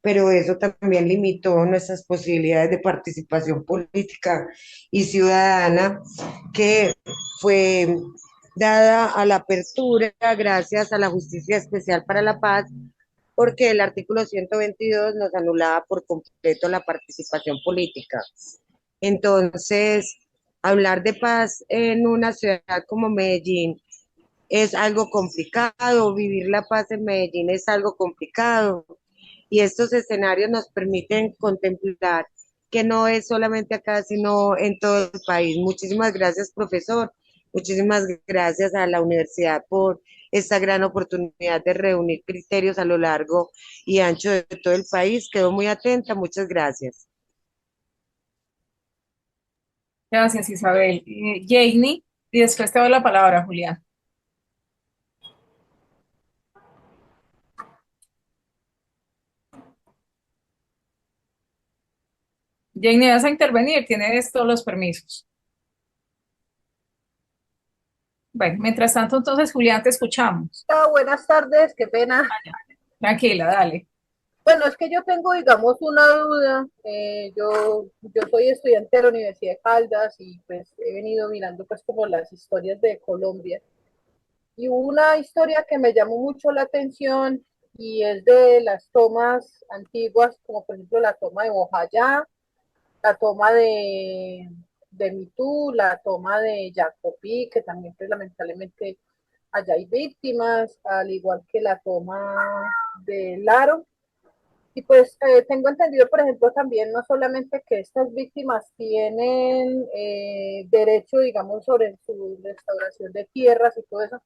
pero eso también limitó nuestras posibilidades de participación política y ciudadana, que fue dada a la apertura gracias a la Justicia Especial para la Paz, porque el artículo 122 nos anulaba por completo la participación política. Entonces, hablar de paz en una ciudad como Medellín es algo complicado, vivir la paz en Medellín es algo complicado, y estos escenarios nos permiten contemplar que no es solamente acá, sino en todo el país. Muchísimas gracias, profesor. Muchísimas gracias a la universidad por esta gran oportunidad de reunir criterios a lo largo y ancho de todo el país. Quedo muy atenta. Muchas gracias. Gracias, Isabel. Janie, y después te doy la palabra, Julián. Janie, vas a intervenir, tienes todos los permisos. Bueno, mientras tanto, entonces, Julián, te escuchamos. Buenas tardes, qué pena. Tranquila, dale. Bueno, es que yo tengo, digamos, una duda. Yo soy estudiante de la Universidad de Caldas y pues he venido mirando pues como las historias de Colombia. Y hubo una historia que me llamó mucho la atención y es de las tomas antiguas, como por ejemplo la toma de Bojayá, la toma de Mitú, la toma de Jacopí, que también pues lamentablemente allá hay víctimas, al igual que la toma de Laro. Y pues tengo entendido, por ejemplo, también no solamente que estas víctimas tienen derecho, digamos, sobre su restauración de tierras y todo eso,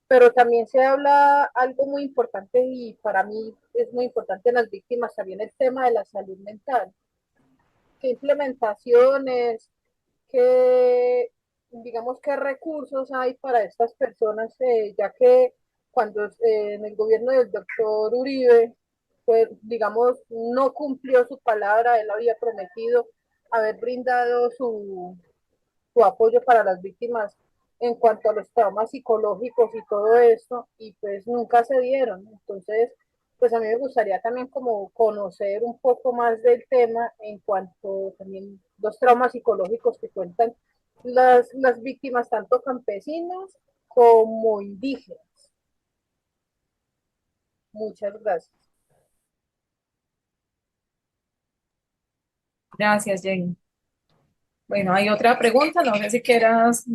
pero también se habla algo muy importante y para mí es muy importante en las víctimas también el tema de la salud mental. ¿Qué implementaciones, qué, digamos, qué recursos hay para estas personas, ya que cuando en el gobierno del doctor Uribe, pues, digamos, no cumplió su palabra, él había prometido haber brindado su apoyo para las víctimas en cuanto a los traumas psicológicos y todo esto, y pues nunca se dieron. Entonces, pues a mí me gustaría también como conocer un poco más del tema en cuanto también los traumas psicológicos que cuentan las víctimas, tanto campesinas como indígenas. Muchas gracias. Gracias, Janie. Bueno, hay otra pregunta, no sé si quieras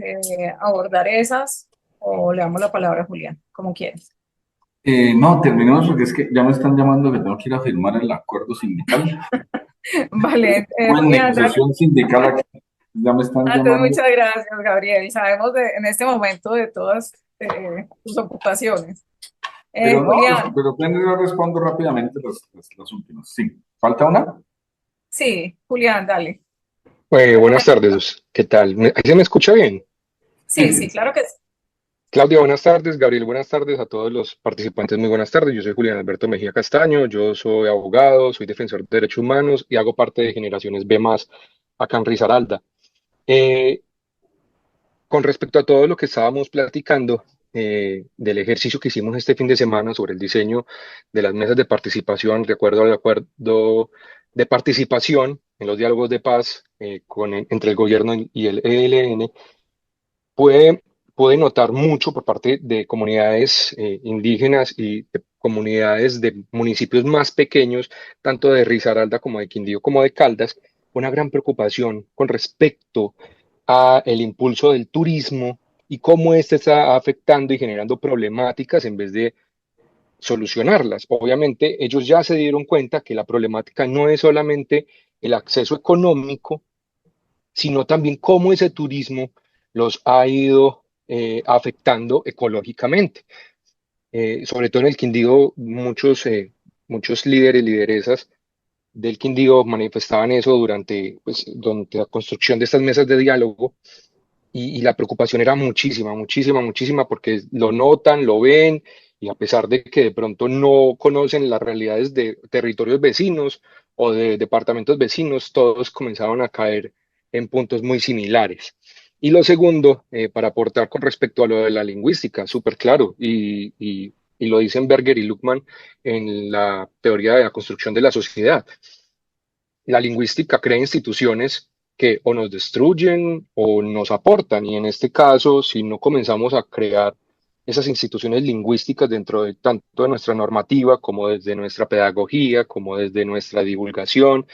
abordar esas o le damos la palabra a Julián, como quieres. No, terminemos porque es que ya me están llamando que tengo que ir a firmar el acuerdo sindical. Vale, Una Julián, dale. negociación sindical aquí. Ya me están Antes, llamando. muchas gracias, Gabriel. Sabemos en este momento de todas tus ocupaciones. Pero no, Julián, pero yo respondo rápidamente las últimas. Sí. ¿Falta una? sí, Julián, dale. Buenas tardes, ¿qué tal? ¿Ahí se me escucha bien? Sí, sí, claro que sí. Claudia, buenas tardes. Gabriel, buenas tardes. A todos los participantes, muy buenas tardes. Yo soy Julián Alberto Mejía Castaño, yo soy abogado, soy defensor de derechos humanos y hago parte de Generaciones B+, acá en Risaralda. Eh, con respecto a todo lo que estábamos platicando del ejercicio que hicimos este fin de semana sobre el diseño de las mesas de participación, de acuerdo al acuerdo de participación en los diálogos de paz entre el gobierno y el ELN, puede, puede notar mucho por parte de comunidades indígenas y de comunidades de municipios más pequeños, tanto de Risaralda como de Quindío como de Caldas, una gran preocupación con respecto a el impulso del turismo y cómo este está afectando y generando problemáticas en vez de solucionarlas. Obviamente, ellos ya se dieron cuenta que la problemática no es solamente el acceso económico, sino también cómo ese turismo los ha ido afectando ecológicamente. Sobre todo en el Quindío, muchos líderes, lideresas del Quindío manifestaban eso durante la construcción de estas mesas de diálogo y la preocupación era muchísima, muchísima, muchísima, porque lo notan, lo ven, y a pesar de que de pronto no conocen las realidades de territorios vecinos o de departamentos vecinos, todos comenzaron a caer en puntos muy similares. Y lo segundo, para aportar con respecto a lo de la lingüística, súper claro, y y lo dicen Berger y Luckmann en la teoría de la construcción de la sociedad. La lingüística crea instituciones que o nos destruyen o nos aportan, y en este caso, si no comenzamos a crear esas instituciones lingüísticas dentro de tanto de nuestra normativa como desde nuestra pedagogía, como desde nuestra divulgación,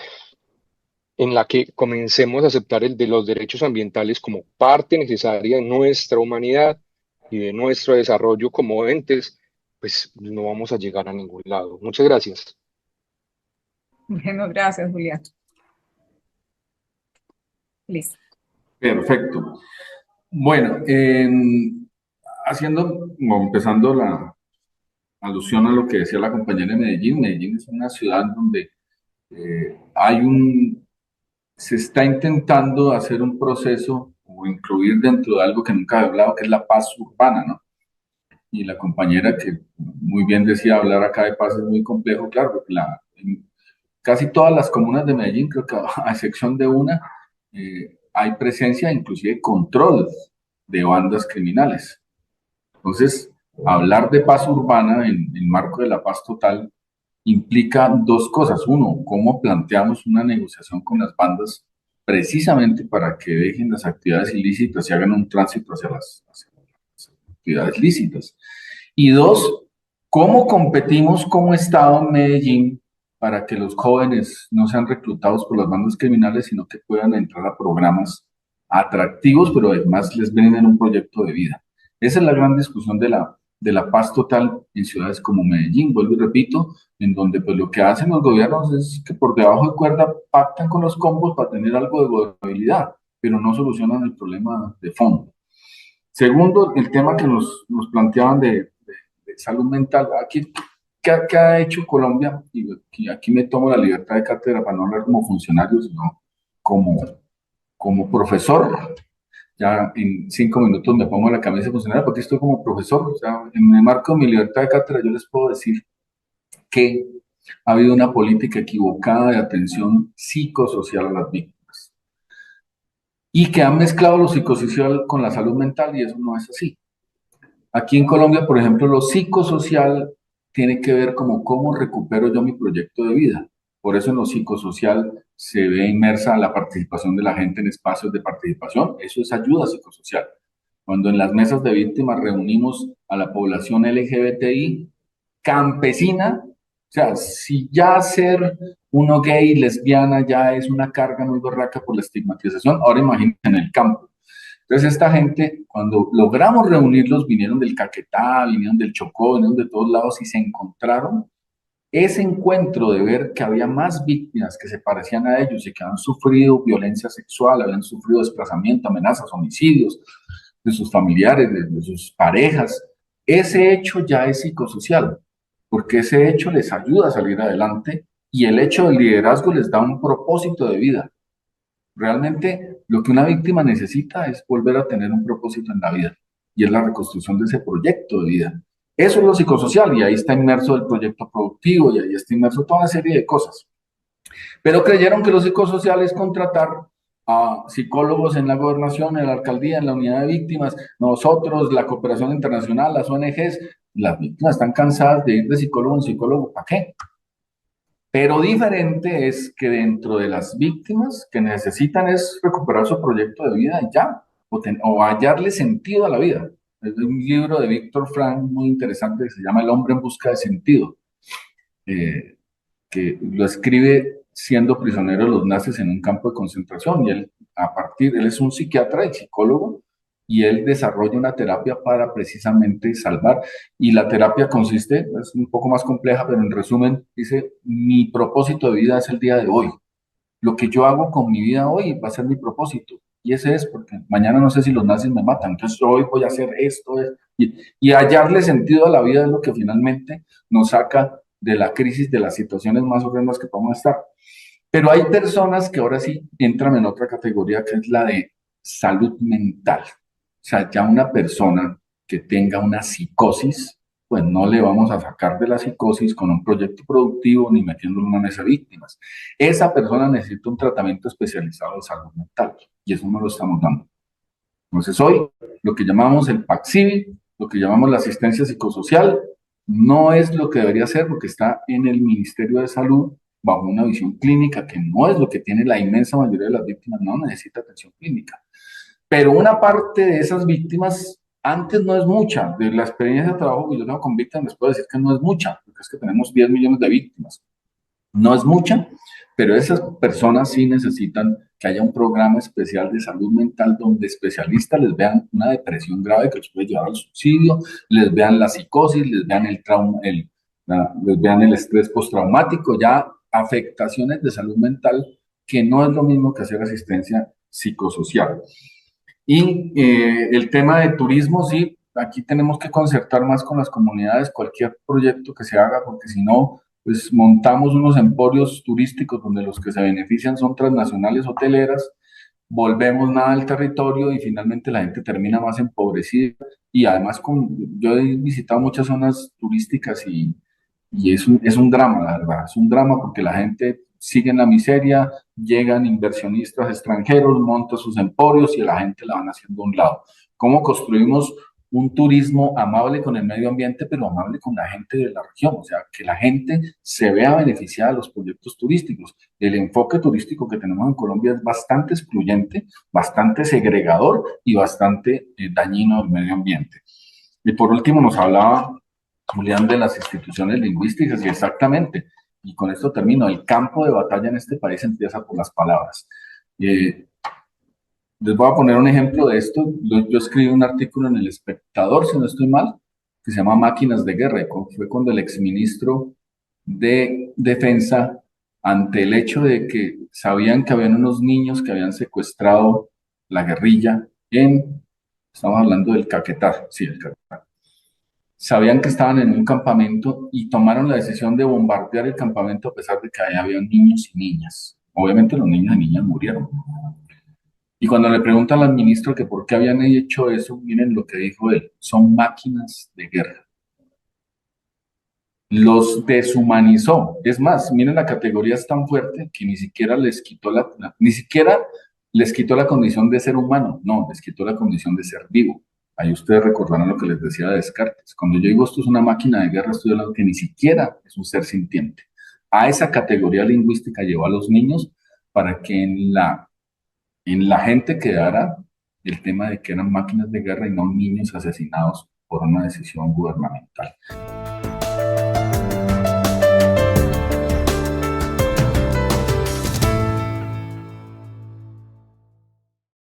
en la que comencemos a aceptar el de los derechos ambientales como parte necesaria de nuestra humanidad y de nuestro desarrollo como entes, pues no vamos a llegar a ningún lado. Muchas gracias. Bueno, gracias, Julián. Listo. Perfecto. Bueno, haciendo, o empezando la alusión a lo que decía la compañera de Medellín, Medellín es una ciudad donde se está intentando hacer un proceso o incluir dentro de algo que nunca he hablado, que es la paz urbana, ¿no? Y la compañera que muy bien decía, hablar acá de paz es muy complejo, claro, porque en casi todas las comunas de Medellín, creo que a excepción de una, hay presencia, inclusive control de bandas criminales. Entonces, hablar de paz urbana en el marco de la paz total implica dos cosas. Uno, cómo planteamos una negociación con las bandas precisamente para que dejen las actividades ilícitas y hagan un tránsito hacia las actividades lícitas. Y dos, cómo competimos como Estado en Medellín para que los jóvenes no sean reclutados por las bandas criminales, sino que puedan entrar a programas atractivos, pero además les brinden un proyecto de vida. Esa es la gran discusión de la paz total en ciudades como Medellín, vuelvo y repito, en donde pues lo que hacen los gobiernos es que por debajo de cuerda pactan con los combos para tener algo de gobernabilidad, pero no solucionan el problema de fondo. Segundo, el tema que nos planteaban de salud mental. Aquí, ¿qué ha hecho Colombia? Y aquí me tomo la libertad de cátedra para no hablar como funcionario, sino como profesor. Ya en 5 minutos me pongo la camisa de funcionario porque estoy como profesor. O sea, en el marco de mi libertad de cátedra yo les puedo decir que ha habido una política equivocada de atención psicosocial a las víctimas y que han mezclado lo psicosocial con la salud mental y eso no es así. Aquí en Colombia, por ejemplo, lo psicosocial tiene que ver como cómo recupero yo mi proyecto de vida. Por eso en lo psicosocial se ve inmersa la participación de la gente en espacios de participación. Eso es ayuda psicosocial. Cuando en las mesas de víctimas reunimos a la población LGBTI campesina, o sea, si ya ser uno gay, lesbiana, ya es una carga muy berraca por la estigmatización, ahora imagínense en el campo. Entonces esta gente, cuando logramos reunirlos, vinieron del Caquetá, vinieron del Chocó, vinieron de todos lados y se encontraron. Ese encuentro de ver que había más víctimas que se parecían a ellos y que habían sufrido violencia sexual, habían sufrido desplazamiento, amenazas, homicidios de sus familiares, de sus parejas, ese hecho ya es psicosocial, porque ese hecho les ayuda a salir adelante y el hecho del liderazgo les da un propósito de vida. Realmente lo que una víctima necesita es volver a tener un propósito en la vida y es la reconstrucción de ese proyecto de vida. Eso es lo psicosocial y ahí está inmerso el proyecto productivo y ahí está inmerso toda una serie de cosas. Pero creyeron que lo psicosocial es contratar a psicólogos en la gobernación, en la alcaldía, en la unidad de víctimas, nosotros, la cooperación internacional, las ONGs. Las víctimas están cansadas de ir de psicólogo en psicólogo. ¿Para qué? Pero diferente es que dentro de las víctimas que necesitan es recuperar su proyecto de vida y ya, o hallarle sentido a la vida. Es un libro de Víctor Frank muy interesante que se llama El hombre en busca de sentido, que lo escribe siendo prisionero de los nazis en un campo de concentración y él, él es un psiquiatra y psicólogo y él desarrolla una terapia para precisamente salvar. Y la terapia consiste, es un poco más compleja, pero en resumen, dice, mi propósito de vida es el día de hoy. Lo que yo hago con mi vida hoy va a ser mi propósito. Y ese es porque mañana no sé si los nazis me matan, entonces hoy voy a hacer esto. Y hallarle sentido a la vida es lo que finalmente nos saca de la crisis, de las situaciones más horrendas que podemos estar. Pero hay personas que ahora sí entran en otra categoría que es la de salud mental. O sea, ya una persona que tenga una psicosis, pues no le vamos a sacar de la psicosis con un proyecto productivo ni metiéndolo en una mesa de víctimas. Esa persona necesita un tratamiento especializado de salud mental y eso no lo estamos dando. Entonces hoy lo que llamamos el PACSIVI, lo que llamamos la asistencia psicosocial, no es lo que debería ser porque está en el Ministerio de Salud bajo una visión clínica que no es lo que tiene la inmensa mayoría de las víctimas, no necesita atención clínica. Pero una parte de esas víctimas antes no es mucha, de la experiencia de trabajo que yo tengo con víctimas les puedo decir que no es mucha, porque es que tenemos 10 millones de víctimas. No es mucha, pero esas personas sí necesitan que haya un programa especial de salud mental donde especialistas les vean una depresión grave que los puede llevar al suicidio, les vean la psicosis, les vean el trauma, les vean el estrés postraumático, ya afectaciones de salud mental que no es lo mismo que hacer asistencia psicosocial. Y el tema de turismo, sí, aquí tenemos que concertar más con las comunidades cualquier proyecto que se haga, porque si no, pues montamos unos emporios turísticos donde los que se benefician son transnacionales hoteleras, volvemos nada al territorio y finalmente la gente termina más empobrecida. Y además, yo he visitado muchas zonas turísticas y es un drama, la verdad, es un drama porque la gente sigue en la miseria, llegan inversionistas extranjeros, montan sus emporios y a la gente la van haciendo a un lado. ¿Cómo construimos un turismo amable con el medio ambiente, pero amable con la gente de la región? O sea, que la gente se vea beneficiada de los proyectos turísticos. El enfoque turístico que tenemos en Colombia es bastante excluyente, bastante segregador y bastante dañino al medio ambiente. Y por último nos hablaba Julián de las instituciones lingüísticas y exactamente, y con esto termino, el campo de batalla en este país empieza por las palabras. Eh, Les voy a poner un ejemplo de esto. Yo escribí un artículo en El Espectador, si no estoy mal, que se llama Máquinas de Guerra, y fue cuando el exministro de Defensa, ante el hecho de que sabían que habían unos niños que habían secuestrado la guerrilla estamos hablando del Caquetá, sí, el Caquetá, sabían que estaban en un campamento y tomaron la decisión de bombardear el campamento a pesar de que ahí había niños y niñas. Obviamente los niños y niñas murieron. Y cuando le preguntan al ministro que por qué habían hecho eso, miren lo que dijo él, son máquinas de guerra. Los deshumanizó. Es más, miren, la categoría es tan fuerte que ni siquiera les quitó ni siquiera les quitó la condición de ser humano, no, les quitó la condición de ser vivo. Ahí ustedes recordarán lo que les decía de Descartes. Cuando yo digo esto es una máquina de guerra, estoy hablando que ni siquiera es un ser sintiente. A esa categoría lingüística llevó a los niños para que en la gente quedara el tema de que eran máquinas de guerra y no niños asesinados por una decisión gubernamental.